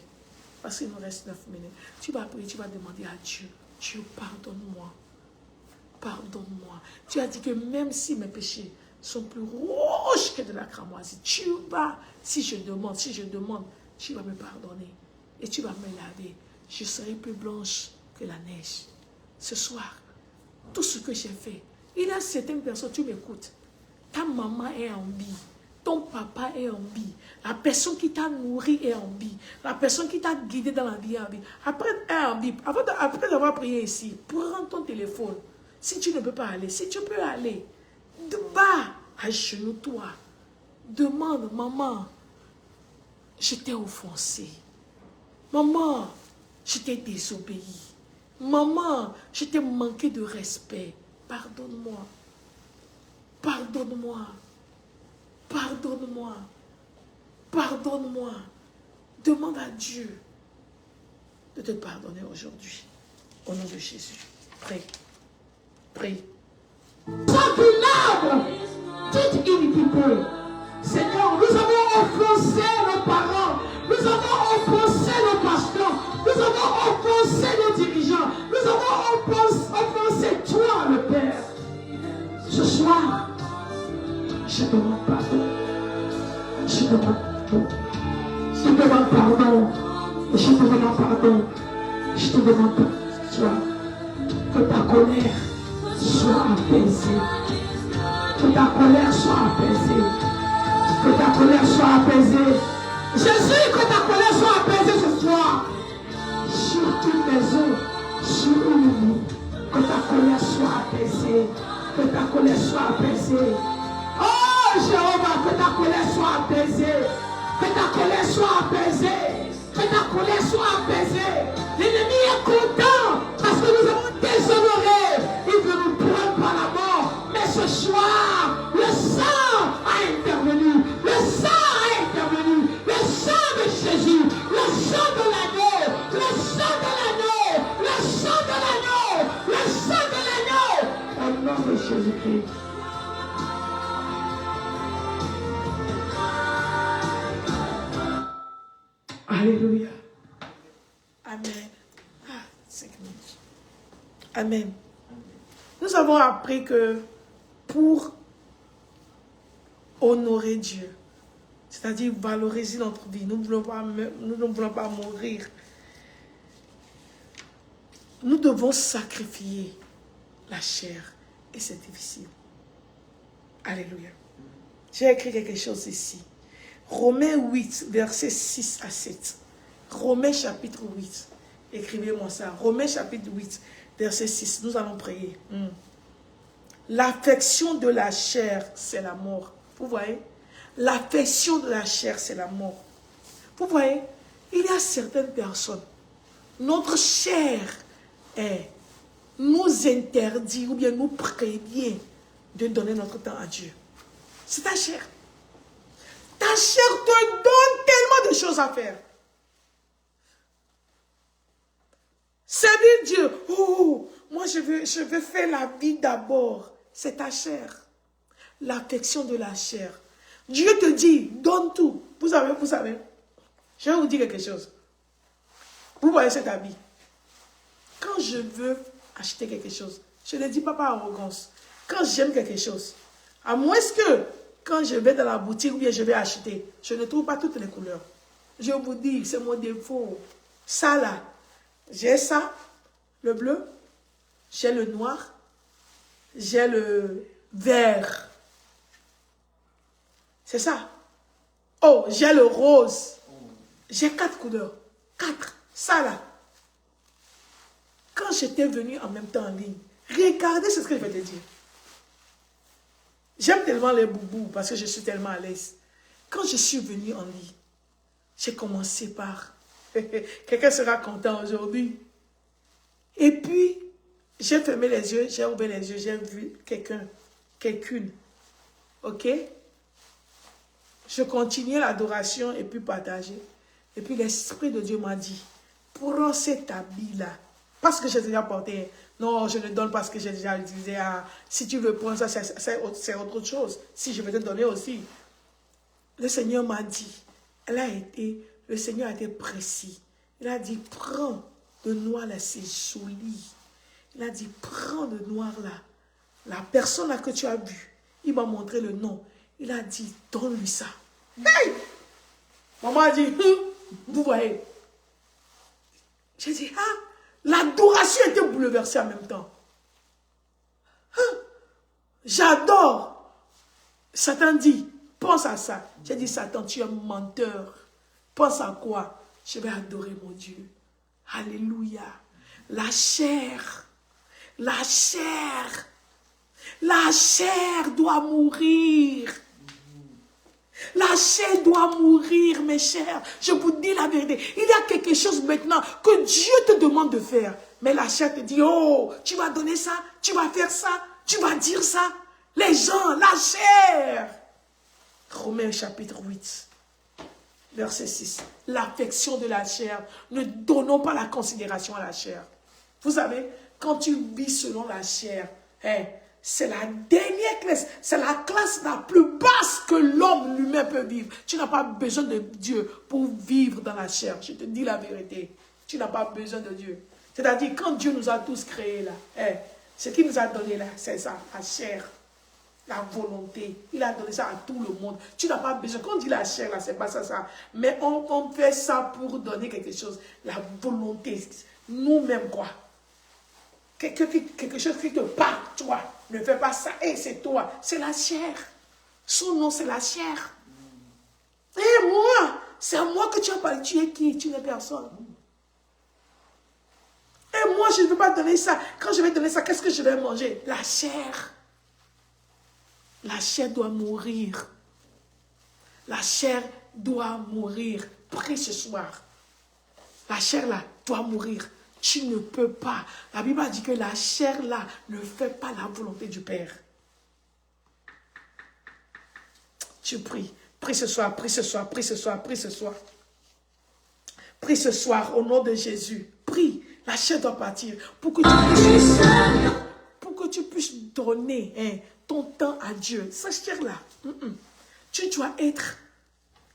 parce qu'il nous reste 9 minutes. Tu vas prier, tu vas demander à Dieu, Dieu, pardonne-moi. Pardonne-moi. Tu as dit que même si mes péchés sont plus rouges que de la cramoisie, tu vas, si je demande, tu vas me pardonner. Et tu vas me laver. Je serai plus blanche que la neige. Ce soir, tout ce que j'ai fait, il y a certaines personnes, tu m'écoutes. Ta maman est en vie. Ton papa est en vie. La personne qui t'a nourri est en vie. La personne qui t'a guidé dans la vie est en vie. Après, est en vie. Après avoir prié ici, prends ton téléphone. Si tu ne peux pas aller, si tu peux aller, bas à genoux toi. Demande, maman, je t'ai offensé. Maman, je t'ai désobéi. Maman, je t'ai manqué de respect. Pardonne-moi. Pardonne-moi. Pardonne-moi. Pardonne-moi. Demande à Dieu de te pardonner aujourd'hui. Au nom de Jésus. Prie. Prie. Sans toute iniquité. Seigneur, nous avons offensé nos parents. Nous avons offensé nos pasteurs. Nous avons offensé nos dirigeants. Nous avons offensé toi, le Père. Ce soir, je demande pardon. Je demande pardon. Je demande pardon. Je demande pardon. Je te demande pardon. Que ta colère soit apaisée. Que ta colère soit apaisée. Que ta colère soit apaisée. Jésus, que ta colère soit apaisée ce soir. Sur une maison, sur une vie. Que ta colère soit apaisée. Que ta colère soit apaisée. Oh Jéhovah, que ta colère soit apaisée. Que ta colère soit apaisée. Que ta colère soit apaisée. L'ennemi est content parce que nous avons déshonoré. Il veut nous prendre par la mort. Mais ce soir, le sang a intervenu. Le sang a intervenu. Le sang de Jésus. Le sang de l'agneau. Le sang de l'agneau. Le sang de l'agneau. Le sang de l'agneau. Au nom de Jésus-Christ. Alléluia. Amen. Ah, 5 minutes. Amen. Nous avons appris que pour honorer Dieu, c'est-à-dire valoriser notre vie, nous ne voulons pas mourir. Nous devons sacrifier la chair et c'est difficile. Alléluia. J'ai écrit quelque chose ici. Romains 8, versets 6 à 7. Romains chapitre 8. Écrivez-moi ça. Romains chapitre 8, verset 6. Nous allons prier. L'affection de la chair, c'est la mort. Vous voyez? L'affection de la chair, c'est la mort. Vous voyez? Il y a certaines personnes, notre chair nous interdit ou bien nous prévient de donner notre temps à Dieu. C'est ta chair. Ta chair te donne tellement de choses à faire. Servir Dieu. Oh, moi je veux faire la vie d'abord. C'est ta chair. L'affection de la chair. Dieu te dit, donne tout. Vous savez. Je vais vous dire quelque chose. Vous voyez cet habit. Quand je veux acheter quelque chose, je ne le dis pas par arrogance. Quand j'aime quelque chose, à moins que quand je vais dans la boutique ou bien je vais acheter, je ne trouve pas toutes les couleurs. Je vous dis, c'est mon défaut. Ça là, j'ai ça, le bleu, j'ai le noir, j'ai le vert. C'est ça. Oh, j'ai le rose. J'ai 4 couleurs. 4. Ça là. Quand j'étais venu en même temps en ligne, regardez ce que je vais te dire. J'aime tellement les boubous parce que je suis tellement à l'aise. Quand je suis venu en ligne, j'ai commencé par... Quelqu'un sera content aujourd'hui. Et puis, j'ai fermé les yeux, j'ai ouvert les yeux, j'ai vu quelqu'une. Ok? Je continuais l'adoration et puis partager. Et puis l'Esprit de Dieu m'a dit, prends cet habit-là. Parce que j'ai déjà porté. Non, je ne donne parce que j'ai déjà utilisé. Si tu veux prendre ça, c'est autre chose. Si je vais te donner aussi. Le Seigneur m'a dit, le Seigneur a été précis. Il a dit, prends le noir là, c'est joli. Il a dit, prends le noir là. La personne là que tu as vue, il m'a montré le nom. Il a dit, donne-lui ça. Hey! Maman a dit, vous voyez. J'ai dit, l'adoration était bouleversée en même temps. J'adore. Satan dit, pense à ça. J'ai dit, Satan, tu es un menteur. Pense à quoi? Je vais adorer mon Dieu. Alléluia. La chair doit mourir. La chair doit mourir, mes chers. Je vous dis la vérité. Il y a quelque chose maintenant que Dieu te demande de faire. Mais la chair te dit, oh, tu vas donner ça, tu vas faire ça, tu vas dire ça. Les gens, la chair. Romains chapitre 8, verset 6. L'affection de la chair. Ne donnons pas la considération à la chair. Vous savez, quand tu vis selon la chair, c'est la dernière classe, c'est la classe la plus basse que l'homme lui-même peut vivre. Tu n'as pas besoin de Dieu pour vivre dans la chair. Je te dis la vérité. Tu n'as pas besoin de Dieu. C'est-à-dire, quand Dieu nous a tous créés là, ce qu'il nous a donné là, c'est ça, la chair, la volonté. Il a donné ça à tout le monde. Tu n'as pas besoin. Quand on dit la chair là, c'est pas ça. Mais on fait ça pour donner quelque chose. La volonté. Nous-mêmes quoi. Quelque chose qui te parle, toi. Ne fais pas ça. C'est toi. C'est la chair. Son nom, c'est la chair. Et moi, c'est à moi que tu as parlé. Tu es qui? Tu n'es personne. Et moi, je ne veux pas donner ça. Quand je vais donner ça, qu'est-ce que je vais manger? La chair. La chair doit mourir. La chair doit mourir. Prie ce soir. La chair là doit mourir. Tu ne peux pas. La Bible a dit que la chair là ne fait pas la volonté du Père. Tu pries. Prie ce soir, prie ce soir, prie ce soir, prie ce soir. Prie ce soir au nom de Jésus. Prie. La chair doit partir pour que tu puisses donner ton temps à Dieu. Cette chair-là, tu dois être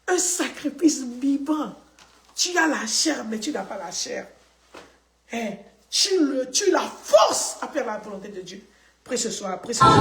un sacrifice vivant. Tu as la chair, mais tu n'as pas la chair. Tu la forces à faire la volonté de Dieu. Prie ce soir, prie ce soir.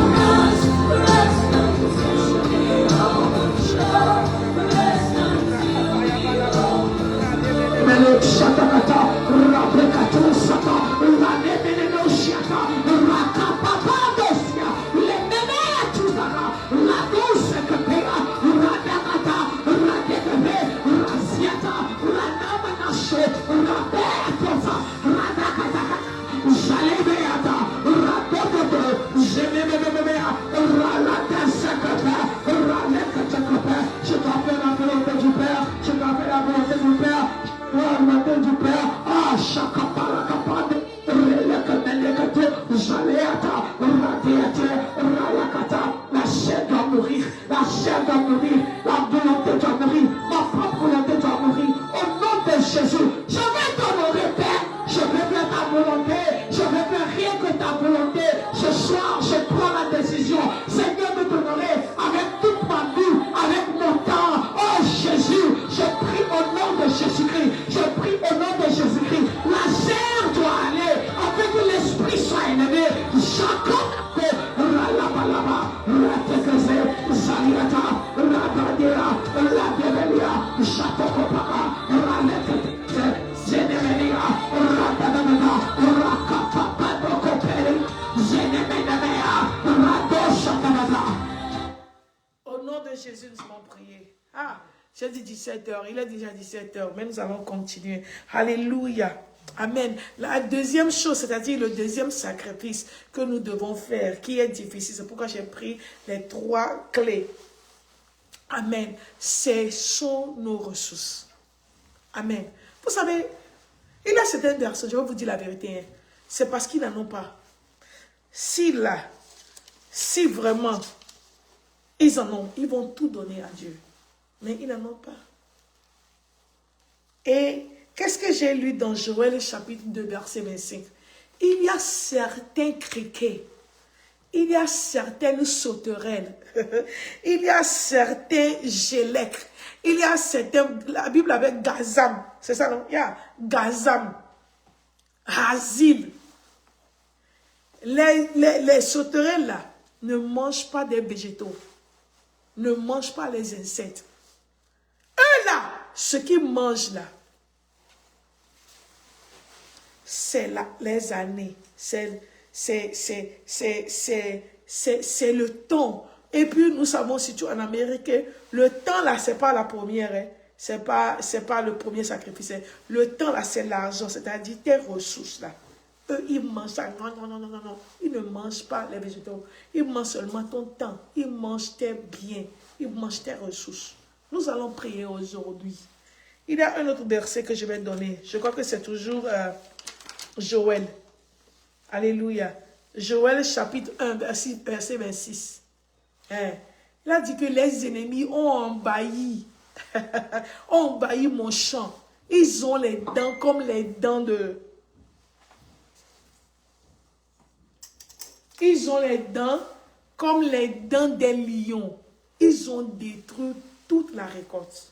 La chair doit mourir, la chair doit mourir, la volonté doit mourir, ma propre volonté doit mourir. Au nom de Jésus, je vais t'honorer, Père, je vais faire ta volonté, je vais faire rien que ta volonté. Ce soir, je prends la décision, Seigneur, de t'honorer avec toute ma vie, avec mon temps. Oh Jésus, je prie au nom de Jésus-Christ, je prie au nom de Jésus-Christ. La chair doit aller afin que l'esprit soit élevé. Chacun au nom de Jésus, nous allons prier. J'ai dit 17h, il est déjà 17h, mais nous allons continuer. Alléluia. Amen. La deuxième chose, c'est-à-dire le deuxième sacrifice que nous devons faire, qui est difficile, c'est pourquoi j'ai pris les 3 clés. Amen. Ce sont nos ressources. Amen. Vous savez, il y a certaines personnes, je vais vous dire la vérité, c'est parce qu'ils n'en ont pas. Si vraiment ils en ont, ils vont tout donner à Dieu. Mais ils n'en ont pas. Et qu'est-ce que j'ai lu dans Joël chapitre 2, verset 25? Il y a certains criquets, il y a certaines sauterelles, il y a certains gélèques, il y a certains, la Bible avec gazam, c'est ça non? Il y a gazam, razil. Les sauterelles là ne mangent pas des végétaux, ne mangent pas les insectes. Eux là, ce qu'ils mangent là, c'est les années, c'est le temps. Et puis nous savons, surtout en Amérique, le temps là, c'est pas la première, c'est pas le premier sacrifice. Le temps là, c'est l'argent, c'est-à-dire tes ressources là. Eux, ils mangent ça. Non. Ils ne mangent pas les végétaux. Ils mangent seulement ton temps. Ils mangent tes biens. Ils mangent tes ressources. Nous allons prier aujourd'hui. Il y a un autre verset que je vais donner. Je crois que c'est toujours Joël. Alléluia. Joël chapitre 1, verset 26. Il a dit que les ennemis ont envahi, ont envahi mon champ. Ils ont les dents comme les dents de... Ils ont les dents comme les dents des lions. Ils ont détruit toute la récolte.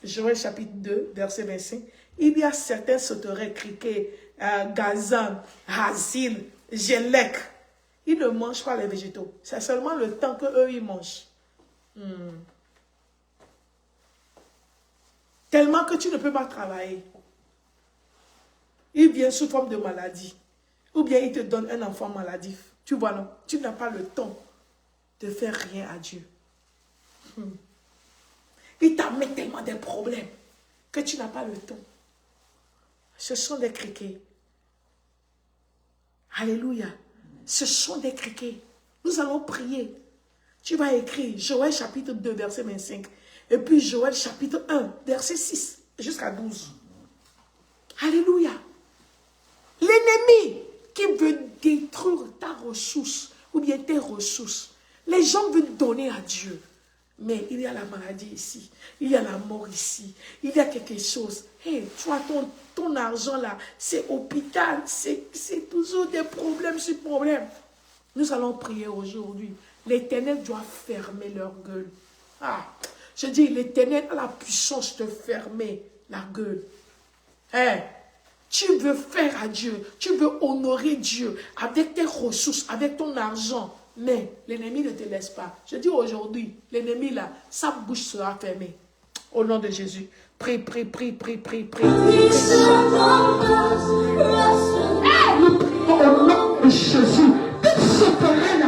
Joël chapitre 2, verset 25. Il y a certains sauterelles, criquets, gazan, hasil, gelec. Ils ne mangent pas les végétaux. C'est seulement le temps qu'eux, ils mangent. Tellement que tu ne peux pas travailler. Il vient sous forme de maladie. Ou bien il te donne un enfant maladif. Tu vois, non? Tu n'as pas le temps de faire rien à Dieu. Il t'amène tellement de problèmes que tu n'as pas le temps. Ce sont des criquets. Alléluia. Ce sont des criquets. Nous allons prier. Tu vas écrire Joël chapitre 2, verset 25. Et puis Joël chapitre 1, verset 6 jusqu'à 12. Alléluia. L'ennemi qui veut détruire ta ressource ou bien tes ressources. Les gens veulent donner à Dieu. Mais il y a la maladie ici. Il y a la mort ici. Il y a quelque chose. Hey, toi, ton argent là, c'est hôpital. C'est toujours des problèmes sur problèmes. Nous allons prier aujourd'hui. L'Éternel doit fermer leur gueule. Je dis, l'Éternel a la puissance de fermer la gueule. Hey, tu veux faire à Dieu. Tu veux honorer Dieu avec tes ressources, avec ton argent. Mais l'ennemi ne te laisse pas. Je dis aujourd'hui, l'ennemi là, sa bouche sera fermée. Au nom de Jésus. Prie, prie, prie, prie, prie, prie. Nous prions au nom de Jésus. Toute sauterelle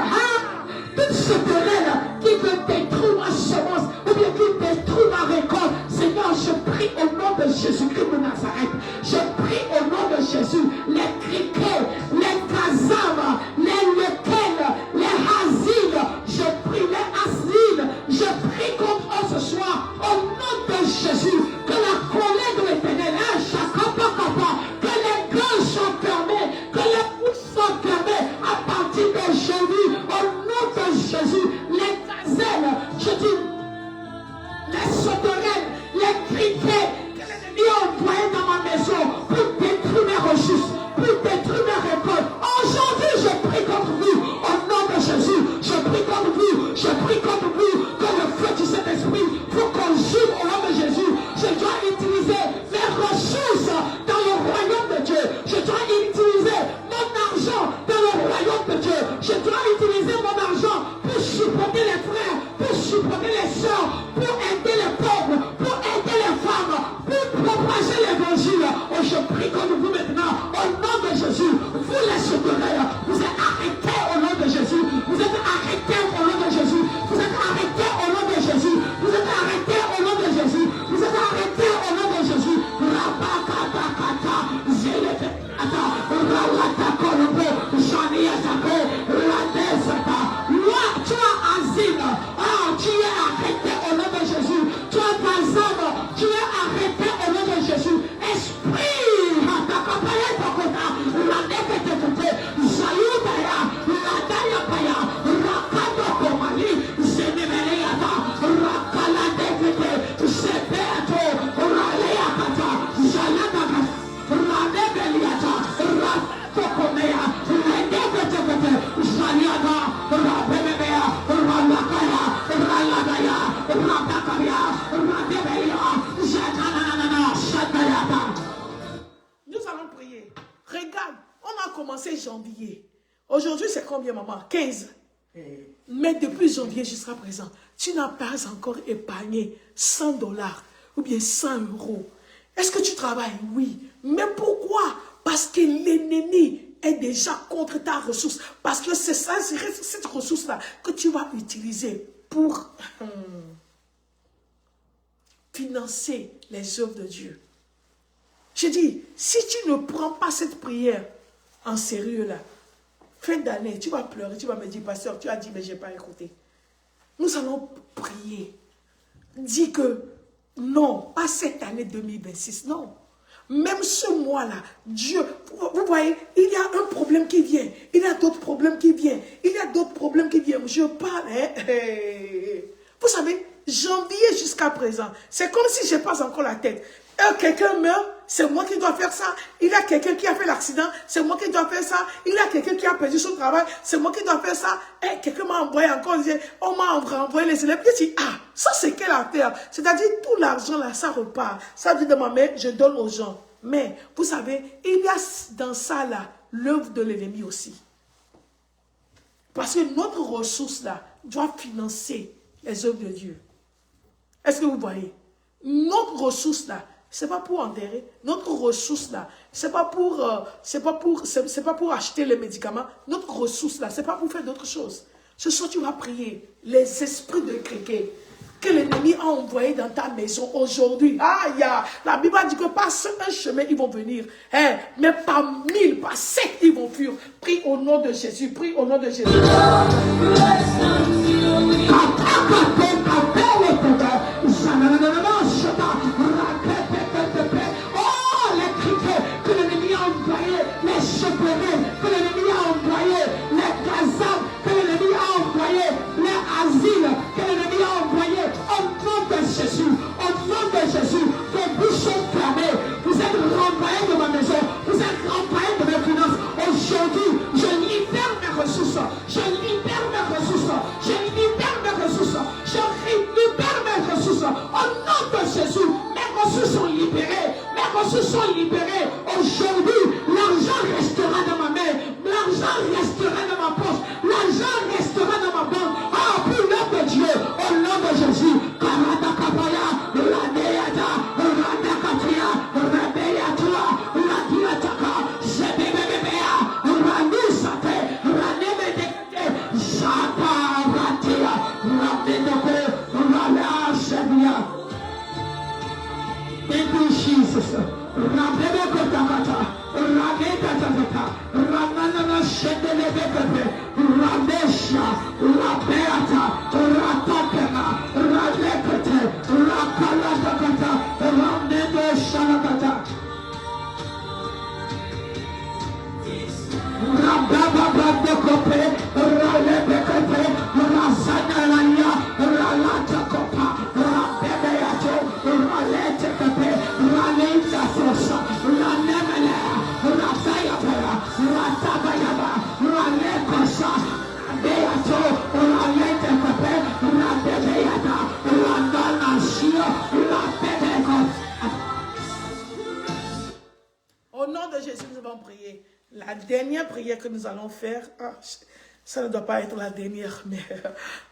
qui veut détruire ma semence ou bien qui détruit ma récolte. Seigneur, je prie au nom de Jésus-Christ de Nazareth. Je prie au nom de Jésus. Les criquets, les gazans, les lequels, les hasiles, je prie les hasiles, je prie contre eux ce soir au nom de Jésus. Que la colère de l'Éternel, que les gueules soient fermées, que les bouches soient fermées à partir d'aujourd'hui au nom de Jésus. Les gazelles, je dis, les sauterelles, les criquets que l'ennemi a envoyés dans ma maison pour détruire mes ressources, pour détruire mes récoltes. Aujourd'hui, je prie contre vous au nom de Jésus. Je prie contre vous, je prie contre vous que le feu du Saint-Esprit vous consume au nom de Jésus. Je dois utiliser mes ressources dans le royaume de Dieu. Je dois utiliser mon argent dans le royaume de Dieu. Je dois utiliser mon argent pour supporter les frères, pour supporter les sœurs, pour aider les pauvres, pour aider les femmes, pour propager l'évangile. Oh, je prie contre vous maintenant au nom de Jésus. Vous les sauterelles, vous êtes arrêtés au nom de Jésus. Vous êtes arrêtés au nom de Jésus. Vous êtes arrêtés au nom de Jésus. Vous êtes arrêtés au nom de Jésus. Vous êtes arrêtés au nom de Jésus. Rabakatakata, Zélétekata, Rawatakolombo, Janiatako, Radezata. Moi, toi, Asile, tu es arrêté au nom de Jésus. Toi, Bazam, tu es arrêté au nom de Jésus. Esprit, Hatakapaya Takota, Radekete, Zayudaya, Radaya Paya, Rakado Komali, Zenemeleyata, Rakaladekete, Sepeto, Raleakata, Zaladaka, Radebeliata, Ratokomea, Redekete, Zaliada, Rabemea, Ralakaya, Raladaya, Radakaya, Radebelia, Zatanana, Satayata. Nous allons prier. Regarde, on a commencé janvier. Aujourd'hui, c'est combien, maman? 15. Mais depuis janvier jusqu'à présent, tu n'as pas encore épargné $100 ou bien 100 €. Est-ce que tu travailles? Oui. Mais pourquoi? Parce que l'ennemi est déjà contre ta ressource. Parce que c'est ça, c'est cette ressource-là que tu vas utiliser pour financer les œuvres de Dieu. Je dis, si tu ne prends pas cette prière en sérieux là, fin d'année, tu vas pleurer, tu vas me dire, pasteur, tu as dit, mais je n'ai pas écouté. Nous allons prier. dit que non, pas cette année 2026, non. Même ce mois-là, Dieu, vous voyez, il y a un problème qui vient, il y a d'autres problèmes qui viennent, il y a d'autres problèmes qui viennent. Je parle, vous savez, janvier jusqu'à présent, c'est comme si je passe encore la tête. Quelqu'un meurt, c'est moi qui dois faire ça. Il y a quelqu'un qui a fait l'accident, c'est moi qui dois faire ça. Il y a quelqu'un qui a perdu son travail, c'est moi qui dois faire ça. Et quelqu'un m'a envoyé encore, on m'a envoyé les élèves. Je dis, ah, ça c'est quelle affaire? C'est-à-dire, tout l'argent là, ça repart. Ça dit de ma mère, je donne aux gens. Mais, vous savez, il y a dans ça là, l'œuvre de l'ennemi aussi. Parce que notre ressource là, doit financer les œuvres de Dieu. Est-ce que vous voyez? Notre ressource là, c'est pas pour enterrer. Notre ressource là, c'est pas pour acheter les médicaments. Notre ressource là, c'est pas pour faire d'autres choses. Ce soir, tu vas prier les esprits de quelqu'un que l'ennemi a envoyé dans ta maison aujourd'hui. La Bible dit que par un chemin, ils vont venir. Mais par 1000, par 7, ils vont fuir. Prie au nom de Jésus. Prie au nom de Jésus. Oh, les criquets que l'ennemi a envoyés, les chevreuils que l'ennemi a envoyés, les gazabs que l'ennemi a envoyés, les asiles que l'ennemi a envoyés, au nom de Jésus, vos bouches sont fermées, vous êtes renvoyés de ma maison, vous êtes renvoyés de mes finances. Aujourd'hui, je libère mes ressources, je libère mes ressources, je libère mes ressources, je libère mes ressources, au nom de Jésus. Mes ressources sont libérées, mes ressources sont libérées. Aujourd'hui, l'argent restera dans ma main, l'argent restera dans ma poche, l'argent restera dans ma banque. Ah, pour l'œuvre de Dieu, au nom de Jésus. Thank you, Jesus. Au nom de Jésus, nous allons prier. La dernière prière que nous allons faire, ça ne doit pas être la dernière, mais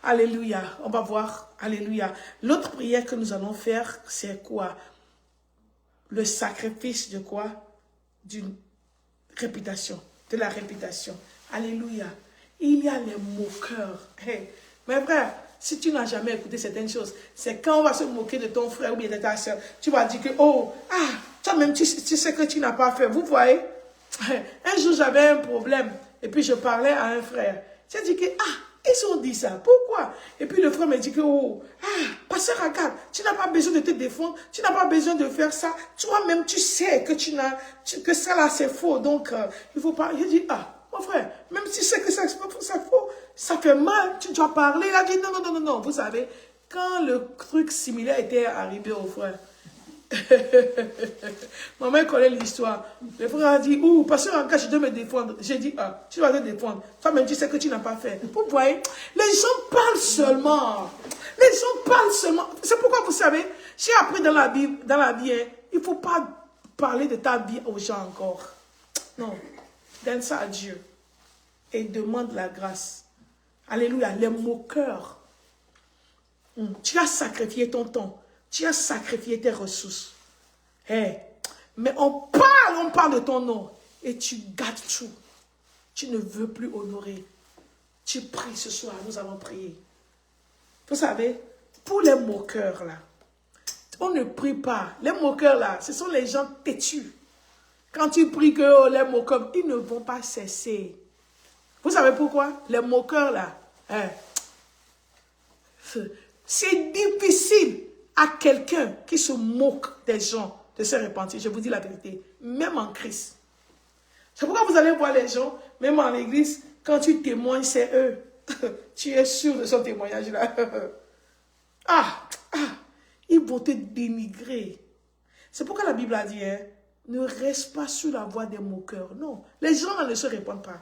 alléluia, on va voir, alléluia. L'autre prière que nous allons faire, c'est quoi? Le sacrifice de quoi? D'une réputation, de la réputation. Alléluia. Il y a les moqueurs. Hey, mes frères, si tu n'as jamais écouté certaines choses, c'est quand on va se moquer de ton frère ou bien de ta soeur, tu vas dire que, toi-même, tu sais que tu n'as pas fait. Vous voyez? Un jour, j'avais un problème. Et puis, je parlais à un frère. J'ai dit que, ils ont dit ça. Pourquoi? Et puis, le frère me dit que, pasteur Agathe, tu n'as pas besoin de te défendre. Tu n'as pas besoin de faire ça. Toi-même, tu sais que ça là, c'est faux. Donc, il faut pas. J'ai dit, mon frère, même si c'est que c'est faux, ça fait mal. Tu dois parler. Il a dit, non. Vous savez, quand le truc similaire était arrivé au frère, maman connaît l'histoire. Le frère a dit, pasteur Agathe, je dois me défendre. J'ai dit, tu dois te défendre. Toi-même, tu sais que tu n'as pas fait. Vous voyez, les gens parlent seulement. Les gens parlent seulement. C'est pourquoi, vous savez, j'ai appris dans la vie, il ne faut pas parler de ta vie aux gens encore. Non. Donne ça à Dieu. Et demande la grâce. Alléluia. Les moqueurs. Tu as sacrifié ton temps. Tu as sacrifié tes ressources. Mais on parle de ton nom. Et tu gâtes tout. Tu ne veux plus honorer. Tu pries ce soir. Nous allons prier. Vous savez, pour les moqueurs là, on ne prie pas. Les moqueurs là, ce sont les gens têtus. Quand tu pries que les moqueurs, ils ne vont pas cesser. Vous savez pourquoi? Les moqueurs là, c'est difficile à quelqu'un qui se moque des gens de se repentir, je vous dis la vérité, même en Christ. C'est pourquoi vous allez voir les gens, même en l'église, quand tu témoignes, c'est eux. Tu es sûr de son témoignage-là. Ils vont te dénigrer. C'est pourquoi la Bible a dit, hein, ne reste pas sur la voie des moqueurs. Non, les gens ne se répondent pas.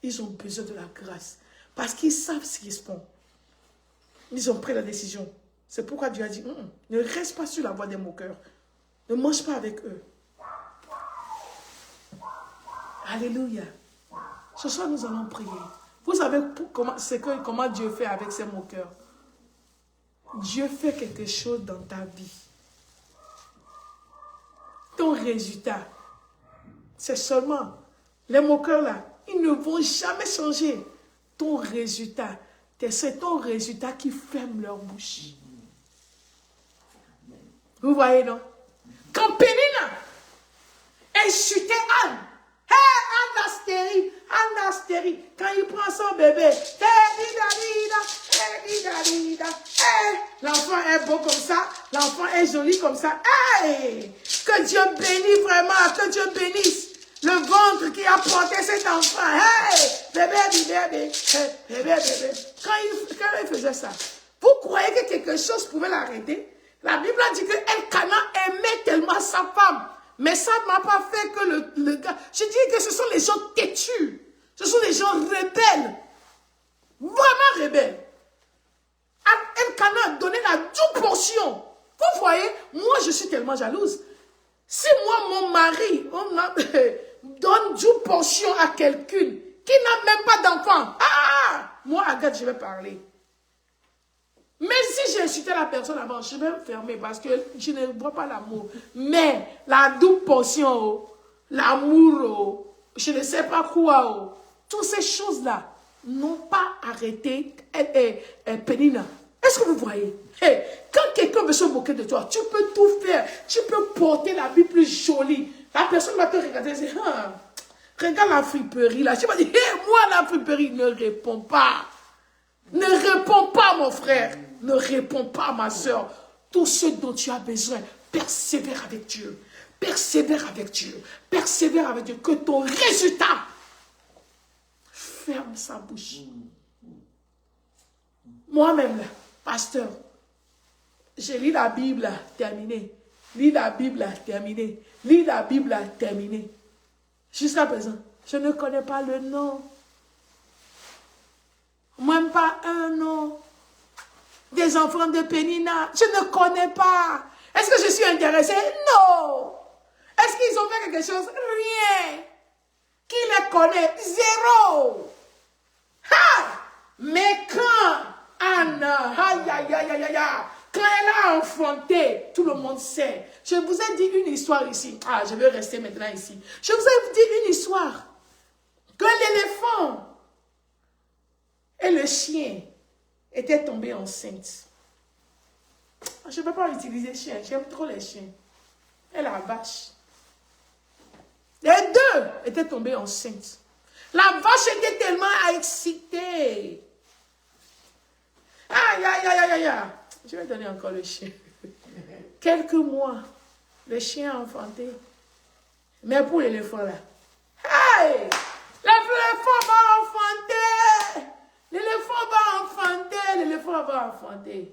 Ils ont besoin de la grâce. Parce qu'ils savent ce qu'ils font. Ils ont pris la décision. C'est pourquoi Dieu a dit, ne reste pas sur la voie des moqueurs. Ne mange pas avec eux. Alléluia. Ce soir, nous allons prier. Vous savez comment Dieu fait avec ses moqueurs? Dieu fait quelque chose dans ta vie. Ton résultat, c'est seulement les moqueurs là, ils ne vont jamais changer. Ton résultat, c'est ton résultat qui ferme leur bouche. Vous voyez, non? Quand Pénina insultait Anne, Anne Astérie, quand il prend son bébé, l'enfant est beau comme ça, l'enfant est joli comme ça. Hey! Que Dieu bénisse vraiment, que Dieu bénisse le ventre qui a porté cet enfant. Hey! Bébé. Quand il faisait ça, vous croyez que quelque chose pouvait l'arrêter? La Bible a dit que Elkana aimait tellement sa femme. Mais ça ne m'a pas fait que le gars... Je dis que ce sont les gens têtus. Ce sont les gens rebelles. Vraiment rebelles. Elkana a donné la double portion. Vous voyez, moi je suis tellement jalouse. Si moi, mon mari, donne double portion à quelqu'un qui n'a même pas d'enfant, moi, Agathe, je vais parler. Mais si j'ai insulté la personne avant, je vais me fermer parce que je ne vois pas l'amour. Mais la double portion, l'amour, je ne sais pas quoi, toutes ces choses-là n'ont pas arrêté Pénina. Est-ce que vous voyez? Quand quelqu'un veut se moquer de toi, tu peux tout faire. Tu peux porter la vie plus jolie. La personne va te regarder et dire, regarde la friperie là. Tu vas dire, moi la friperie, ne réponds pas. Ne réponds pas, mon frère. Ne réponds pas, ma soeur. Tout ce dont tu as besoin, persévère avec Dieu. Persévère avec Dieu. Persévère avec Dieu. Que ton résultat ferme sa bouche. Moi-même, là, pasteur, j'ai lu la Bible, là, terminé. Lis la Bible, là, terminé. Lis la Bible, là, terminé. Jusqu'à présent, je ne connais pas le nom. Même pas un nom des enfants de Pénina. Je ne connais pas. Est-ce que je suis intéressée? Non. Est-ce qu'ils ont fait quelque chose? Rien. Qui les connaît? Zéro. Mais quand Anna, quand elle a enfanté, tout le monde sait. Je vous ai dit une histoire ici. Je vais rester maintenant ici. Je vous ai dit une histoire. Que l'éléphant et le chien étaient tombés enceintes. Je ne peux pas utiliser chien. J'aime trop les chiens. Et la vache. Les deux étaient tombés enceintes. La vache était tellement excitée. Je vais donner encore le chien. Quelques mois, le chien a enfanté. Mais pour l'éléphant là, l'éléphant va enfanter. L'éléphant va enfanter.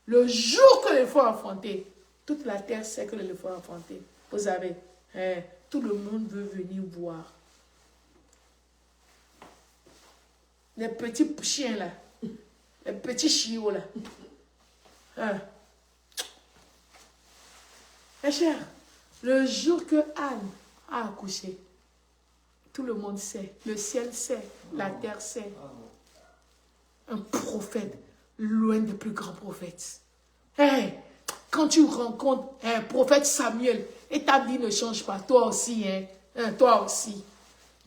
Le jour que l'éléphant a enfanté, toute la terre sait que l'éléphant a enfanté. Vous savez, tout le monde veut venir voir. Les petits chiens là, les petits chiots là. Mes chers, le jour que Anne a accouché, tout le monde sait, le ciel sait, la terre sait. Un prophète, loin des plus grands prophètes. Quand tu rencontres un prophète Samuel, et ta vie ne change pas, toi aussi, toi aussi.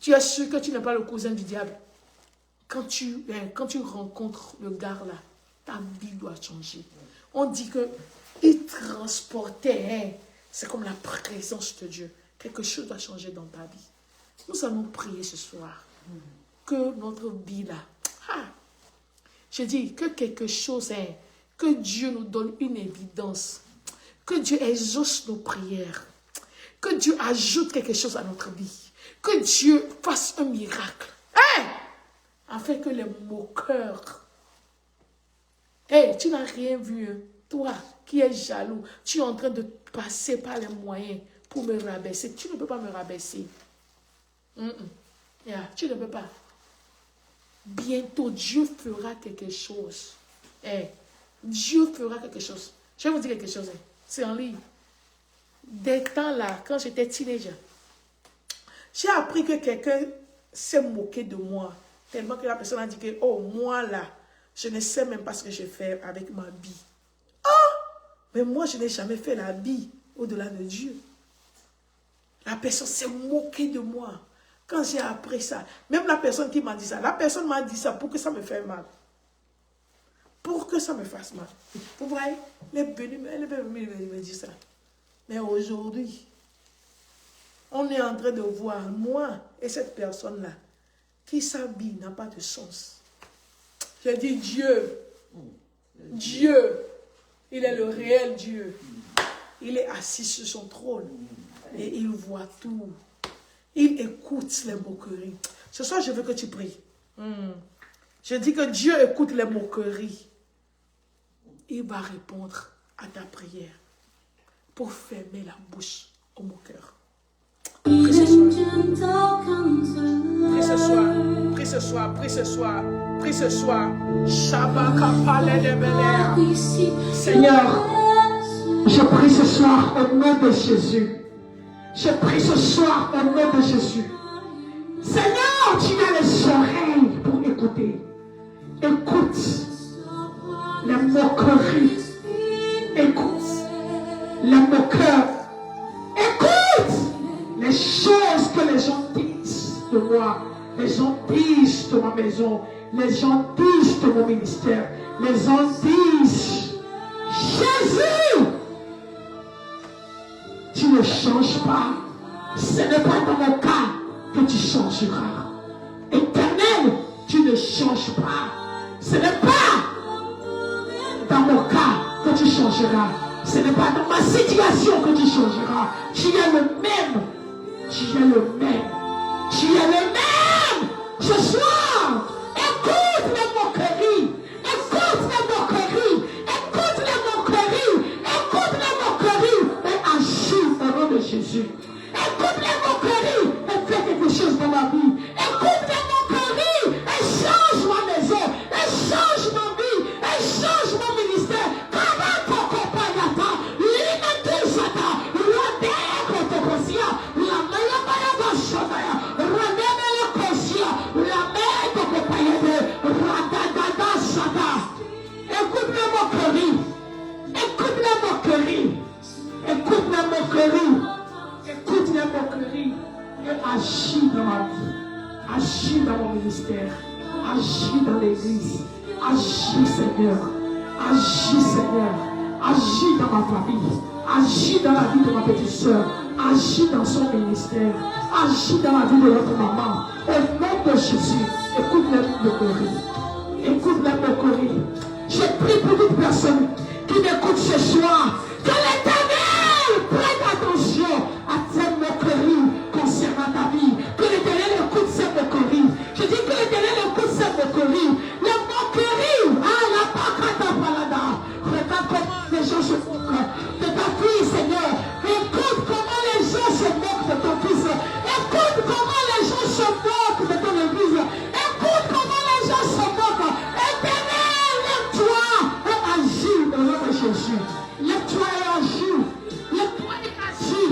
Tu es sûr que tu n'es pas le cousin du diable. Quand tu rencontres le gars là, ta vie doit changer. On dit qu'il transportait, c'est comme la présence de Dieu. Quelque chose doit changer dans ta vie. Nous allons prier ce soir. Que notre vie là, je dis que quelque chose, Que Dieu nous donne une évidence. Que Dieu exauce nos prières. Que Dieu ajoute quelque chose à notre vie. Que Dieu fasse un miracle. Hey! Afin que les moqueurs... Hey, tu n'as rien vu. Hein? Toi qui es jaloux, tu es en train de passer par les moyens pour me rabaisser. Tu ne peux pas me rabaisser. Yeah, tu ne peux pas. Bientôt, Dieu fera quelque chose. Hey, Dieu fera quelque chose. Je vais vous dire quelque chose. Hein. C'est en ligne. Des temps là, quand j'étais teenager, j'ai appris que quelqu'un s'est moqué de moi. Tellement que la personne a dit que, oh, moi là, je ne sais même pas ce que je fais avec ma vie. Oh! Mais moi, je n'ai jamais fait la vie au-delà de Dieu. La personne s'est moquée de moi. Quand j'ai appris ça, même la personne qui m'a dit ça, la personne m'a dit ça pour que ça me fasse mal. Pour que ça me fasse mal. Vous voyez, elle est venue me dire ça. Mais aujourd'hui, on est en train de voir, moi et cette personne-là, qui sa vie n'a pas de sens. J'ai dit Dieu, Dieu, il est le réel Dieu. Il est assis sur son trône et il voit tout. Il écoute les moqueries. Ce soir, je veux que tu pries. Je dis que Dieu écoute les moqueries. Il va répondre à ta prière pour fermer la bouche au moqueur. Prie ce soir. Prie ce soir. Prie ce soir. Prie ce soir. Prie ce soir. Seigneur, je prie ce soir au nom de Jésus. Je prie ce soir au nom de Jésus. Seigneur, tu as les oreilles pour écouter. Écoute les moqueries. Écoute les moqueurs. Écoute les choses que les gens disent de moi. Les gens disent de ma maison. Les gens disent de mon ministère. Les gens disent Jésus. Tu ne changes pas. Ce n'est pas dans mon cas que tu changeras. Éternel, tu ne changes pas. Ce n'est pas dans mon cas que tu changeras. Ce n'est pas dans ma situation que tu changeras. Tu es le même. Tu es le même. Tu es le même. Ce soir, écoute les moqueries. Écoute les moqueries. Écoute les moqueries. Écoute les moqueries. Et agis au nom de Jésus. Écoute les moqueries et fais quelque chose dans ma vie. Écoute les moqueries et change ma maison. Et change ma vie. Et change mon ministère. Écoute les moqueries. Écoute les moqueries. Écoute les moqueries. Écoute les moqueries. Et agis dans ma vie. Agis dans mon ministère. Agis dans l'église. Agis, Seigneur. Agis, Seigneur. Agis dans ma famille. Agis dans la vie de ma petite soeur. Agis dans son ministère. Agis dans la vie de notre maman. Au nom de Jésus, écoute les moqueries. Écoute les moqueries. Je prie pour toute personne qui m'écoute ce soir. Que l'Éternel prête attention à ces moqueries concernant ta vie. Que l'Éternel écoute ces moqueries. Je dis que l'Éternel écoute ces moqueries. Les moqueries. Ah, la pacata palada. Regarde comment les gens se moquent de ta fille, Seigneur. Écoute comment les gens se moquent de ton fils. Écoute comment les gens se moquent de ton église. Écoute comment les gens se moquent. Éternel, lève-toi et agis au nom de Jésus. Lève-toi et agis. Lève-toi et agis.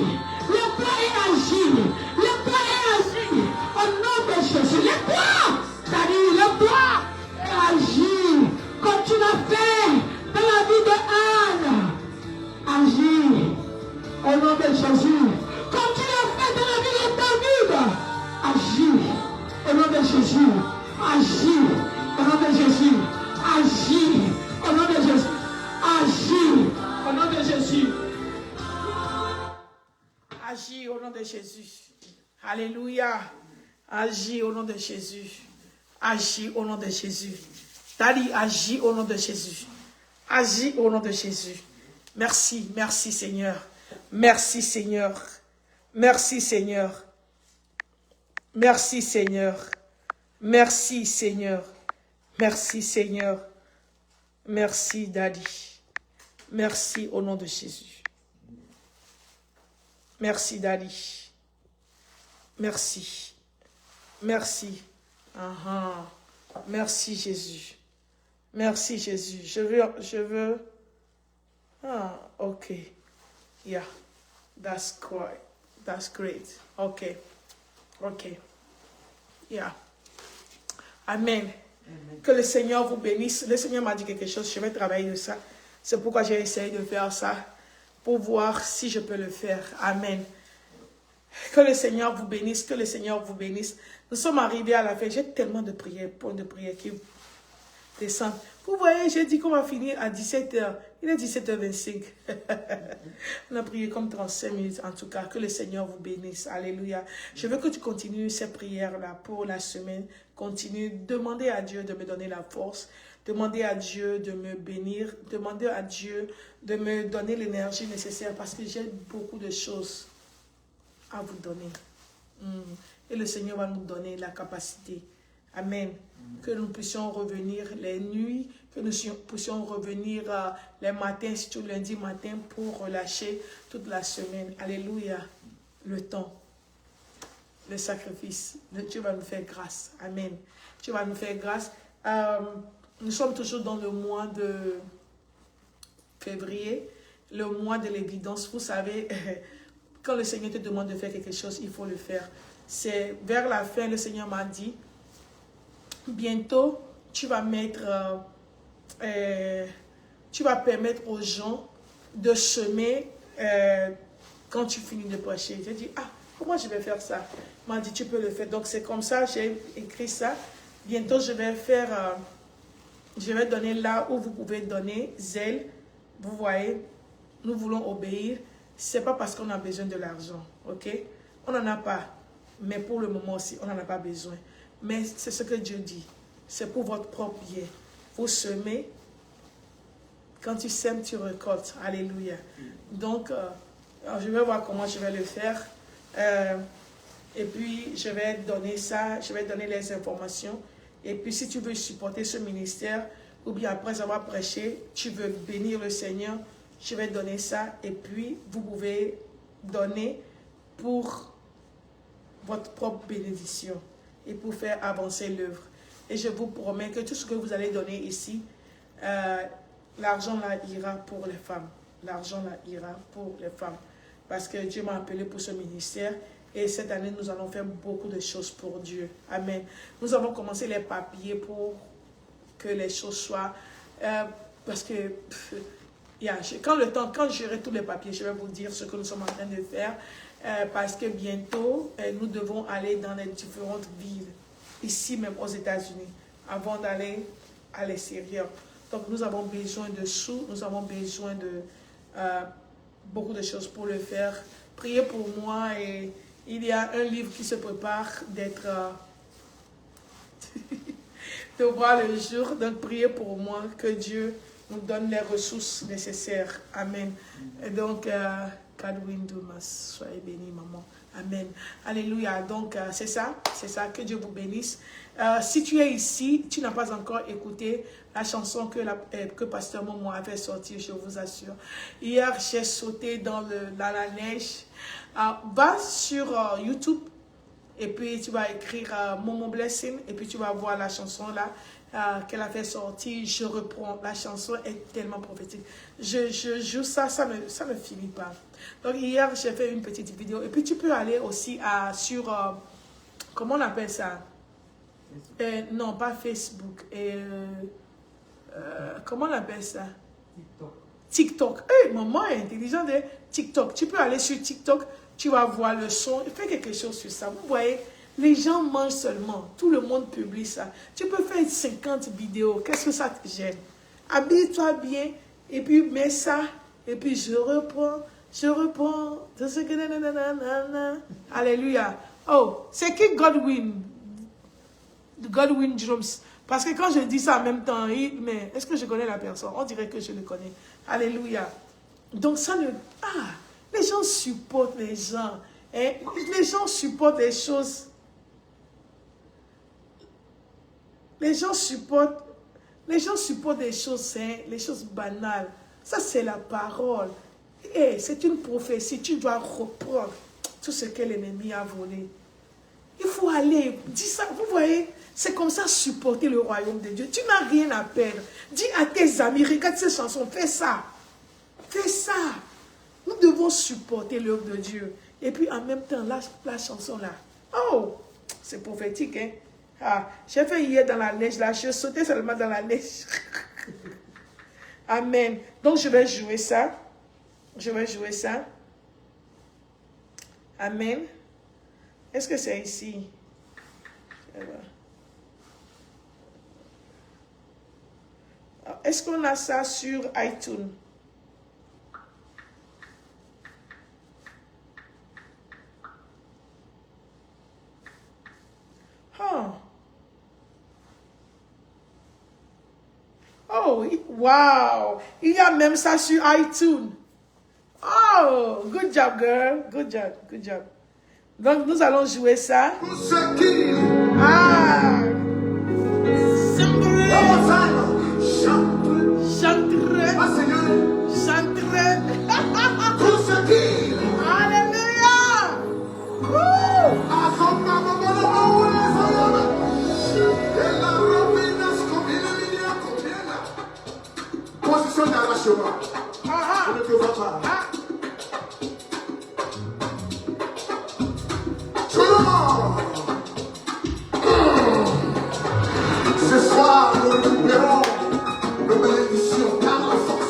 Lève-toi et agis. Lève-toi et agis. Au nom de Jésus. Lève-toi. Daddy, lève-toi et agis. Comme tu l'as fait dans la vie de Anne. Agis. Au nom de Jésus. Comme tu l'as fait dans la vie de David. Agis. Au nom de Jésus. Agis. Au nom de Jésus. Agis. Au nom de Jésus. Agis. Au nom de Jésus. Agis au nom de Jésus. Alléluia. Agis au nom de Jésus. Agis au nom de Jésus. Daddy, agis au nom de Jésus. Agis au nom de Jésus. Merci, merci Seigneur. Merci Seigneur. Merci Seigneur. Merci Seigneur. Merci Seigneur. Merci Seigneur. Merci Daddy. Merci au nom de Jésus. Merci Daddy. Merci. Merci. Merci Jésus. Merci Jésus. Je veux. Ah, ok. Yeah. That's great. That's great. Ok. Ok. Yeah. Amen. Que le Seigneur vous bénisse. Le Seigneur m'a dit quelque chose. Je vais travailler de ça. C'est pourquoi j'ai essayé de faire ça. Pour voir si je peux le faire. Amen. Que le Seigneur vous bénisse. Que le Seigneur vous bénisse. Nous sommes arrivés à la fin. J'ai tellement de prières, points de prière qui descendent. Vous voyez, j'ai dit qu'on va finir à 17h. Il est 17h25. On a prié comme 35 minutes en tout cas. Que le Seigneur vous bénisse. Alléluia. Je veux que tu continues ces prières-là pour la semaine. Continue. Demandez à Dieu de me donner la force. Demandez à Dieu de me bénir. Demandez à Dieu de me donner l'énergie nécessaire parce que j'ai beaucoup de choses à vous donner. Et le Seigneur va nous donner la capacité. Amen. Que nous puissions revenir les nuits, que nous puissions revenir les matins, surtout lundi matin, pour relâcher toute la semaine. Alléluia. Le temps, le sacrifice. Dieu va nous faire grâce. Amen. Dieu va nous faire grâce. Nous sommes toujours dans le mois de février, le mois de l'évidence. Vous savez, quand le Seigneur te demande de faire quelque chose, il faut le faire. C'est vers la fin, le Seigneur m'a dit, bientôt, tu vas permettre aux gens de semer quand tu finis de prêcher. J'ai dit, comment je vais faire ça? Il m'a dit, tu peux le faire. Donc, c'est comme ça, j'ai écrit ça. Bientôt, je vais faire, je vais donner là où vous pouvez donner, zèle. Vous voyez, nous voulons obéir. Ce n'est pas parce qu'on a besoin de l'argent, ok? On n'en a pas. Mais pour le moment aussi, on n'en a pas besoin. Mais c'est ce que Dieu dit. C'est pour votre propre bien. Vous semez. Quand tu sèmes, tu récoltes. Alléluia. Donc, je vais voir comment je vais le faire. Et puis, je vais donner ça. Je vais donner les informations. Et puis, si tu veux supporter ce ministère, ou bien après avoir prêché, tu veux bénir le Seigneur, je vais donner ça. Et puis, vous pouvez donner pour votre propre bénédiction et pour faire avancer l'œuvre. Et je vous promets que tout ce que vous allez donner ici, l'argent là ira pour les femmes. L'argent là ira pour les femmes. Parce que Dieu m'a appelé pour ce ministère. Et cette année, nous allons faire beaucoup de choses pour Dieu. Amen. Nous avons commencé les papiers pour que les choses soient... parce que... quand j'aurai tous les papiers, je vais vous dire ce que nous sommes en train de faire. Parce que bientôt, nous devons aller dans les différentes villes, ici même aux États-Unis, avant d'aller à l'extérieur. Donc, nous avons besoin de sous, nous avons besoin de beaucoup de choses pour le faire. Priez pour moi et il y a un livre qui se prépare d'être... de voir le jour. Donc, priez pour moi que Dieu nous donne les ressources nécessaires. Amen. Et donc... soyez bénis, maman. Amen. Alléluia. Donc, c'est ça. Que Dieu vous bénisse. Si tu es ici, tu n'as pas encore écouté la chanson que Pasteur Momo avait sortie, je vous assure. Hier, j'ai sauté dans la neige. Va sur YouTube et puis tu vas écrire Momo Blessing et puis tu vas voir la chanson là. Qu'elle a fait sortir, je reprends. La chanson est tellement prophétique. Je joue ça ne finit pas. Donc hier, j'ai fait une petite vidéo. Et puis tu peux aller aussi sur, comment on appelle ça? Non, pas Facebook. Comment on appelle ça? TikTok. Maman est intelligente de TikTok. Tu peux aller sur TikTok, tu vas voir le son. Fais quelque chose sur ça. Vous voyez? Les gens mangent seulement. Tout le monde publie ça. Tu peux faire 50 vidéos. Qu'est-ce que ça te gêne? Habille-toi bien. Et puis, mets ça. Et puis, je reprends. Alléluia. Oh, c'est qui Godwin? Godwin Drums. Parce que quand je dis ça en même temps, mais est-ce que je connais la personne? On dirait que je le connais. Alléluia. Donc ça ne... Ah, les gens supportent les gens. Hein? Les gens supportent les choses. Les gens supportent des choses, hein, les choses banales. Ça, c'est la parole. Et c'est une prophétie. Tu dois reprendre tout ce que l'ennemi a volé. Il faut aller. Dis ça. Vous voyez, c'est comme ça supporter le royaume de Dieu. Tu n'as rien à perdre. Dis à tes amis, regarde ces chansons, fais ça. Fais ça. Nous devons supporter l'œuvre de Dieu. Et puis en même temps, la chanson là. Oh, c'est prophétique, hein. Ah, j'ai fait hier dans la neige, là, je sautais seulement dans la neige. Amen. Donc, je vais jouer ça. Je vais jouer ça. Amen. Est-ce que c'est ici? Est-ce qu'on a ça sur iTunes? Oh. Oh, wow. Il y a même ça sur iTunes. Oh, good job, girl. Good job, good job. Donc, nous allons jouer ça. Ah. Chanterai. Alléluia. Position d'arrachement. Je ne te vois pas. Ce soir, nous libérons nos bénédictions par la force.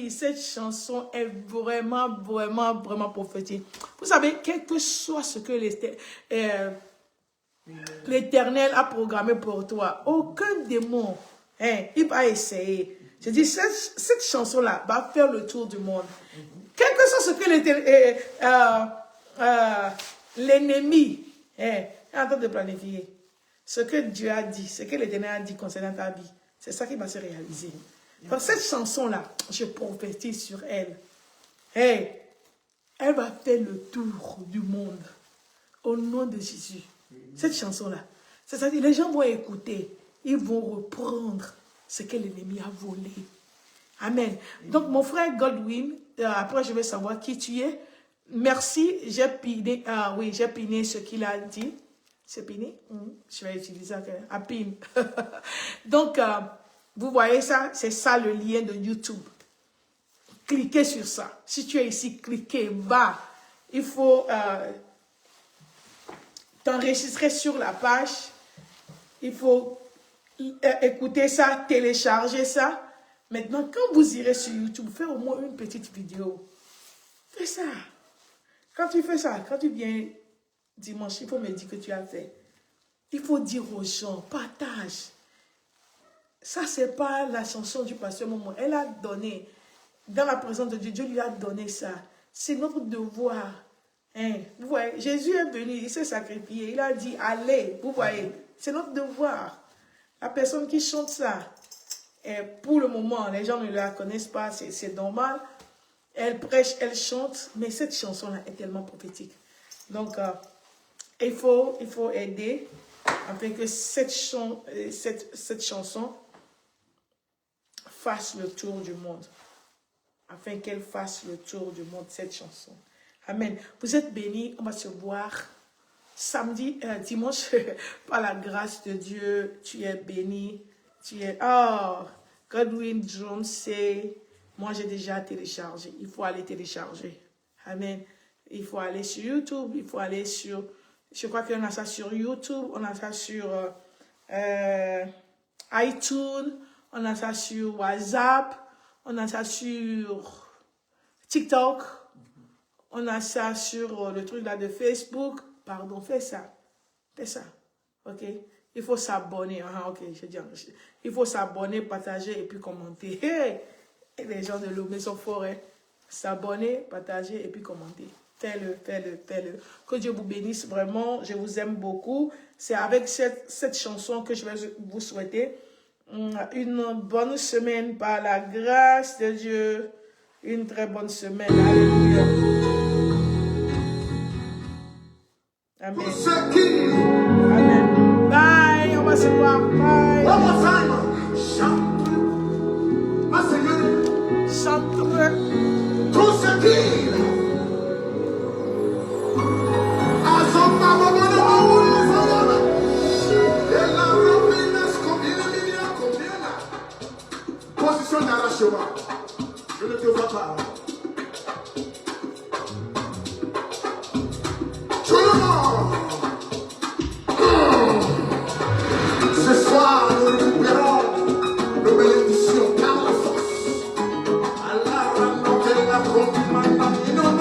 Cette chanson est vraiment prophétique. Vous savez, quel que soit ce que l'Éternel a programmé pour toi, aucun démon, il va essayer. Je dis, cette chanson-là va faire le tour du monde. Quel que soit ce que l'ennemi est en train de planifier, ce que Dieu a dit, ce que l'Éternel a dit concernant ta vie, c'est ça qui va se réaliser. Dans cette chanson-là, je prophétise sur elle. Elle va faire le tour du monde. Au nom de Jésus. Cette chanson-là. C'est-à-dire, les gens vont écouter. Ils vont reprendre ce que l'ennemi a volé. Amen. Donc, mon frère Godwin, après je vais savoir qui tu es. Merci, j'ai piné, j'ai piné ce qu'il a dit. C'est piné? Je vais utiliser à pin. Donc, vous voyez ça, c'est ça le lien de YouTube. Cliquez sur ça. Si tu es ici, cliquez, va. Il faut t'enregistrer sur la page. Il faut écouter ça, télécharger ça. Maintenant, quand vous irez sur YouTube, faites au moins une petite vidéo. Fais ça. Quand tu fais ça, quand tu viens dimanche, il faut me dire que tu as fait. Il faut dire aux gens, partage. Ça, c'est pas la chanson du pasteur Momo. Elle a donné dans la présence de Dieu. Dieu lui a donné ça. C'est notre devoir. Hein? Vous voyez, Jésus est venu, il s'est sacrifié. Il a dit, allez, vous voyez, c'est notre devoir. La personne qui chante ça, et pour le moment, les gens ne la connaissent pas, c'est normal. Elle prêche, elle chante, mais cette chanson-là est tellement prophétique. Donc, il faut aider afin que cette chanson fasse le tour du monde. Afin qu'elle fasse le tour du monde, cette chanson. Amen. Vous êtes bénis, on va se voir samedi, dimanche, par la grâce de Dieu. Tu es béni. Tu es... Oh, Godwin Jones, c'est... Moi, j'ai déjà téléchargé. Il faut aller télécharger. Amen. Il faut aller sur YouTube. Il faut aller sur... Je crois qu'on a ça sur YouTube. On a ça sur iTunes. On a ça sur WhatsApp. On a ça sur TikTok. On a ça sur le truc là de Facebook. Pardon, fais ça. Fais ça. OK? Il faut s'abonner. Ah, OK, je dis. Il faut s'abonner, partager et puis commenter. Hey! Et les gens de Lomé sont forts. Hein? S'abonner, partager et puis commenter. Fais-le, fais-le, fais-le. Que Dieu vous bénisse vraiment. Je vous aime beaucoup. C'est avec cette chanson que je vais vous souhaiter une bonne semaine par la grâce de Dieu. Une très bonne semaine. Alléluia. Amen. Amen. Bye. On va se voir. Bye.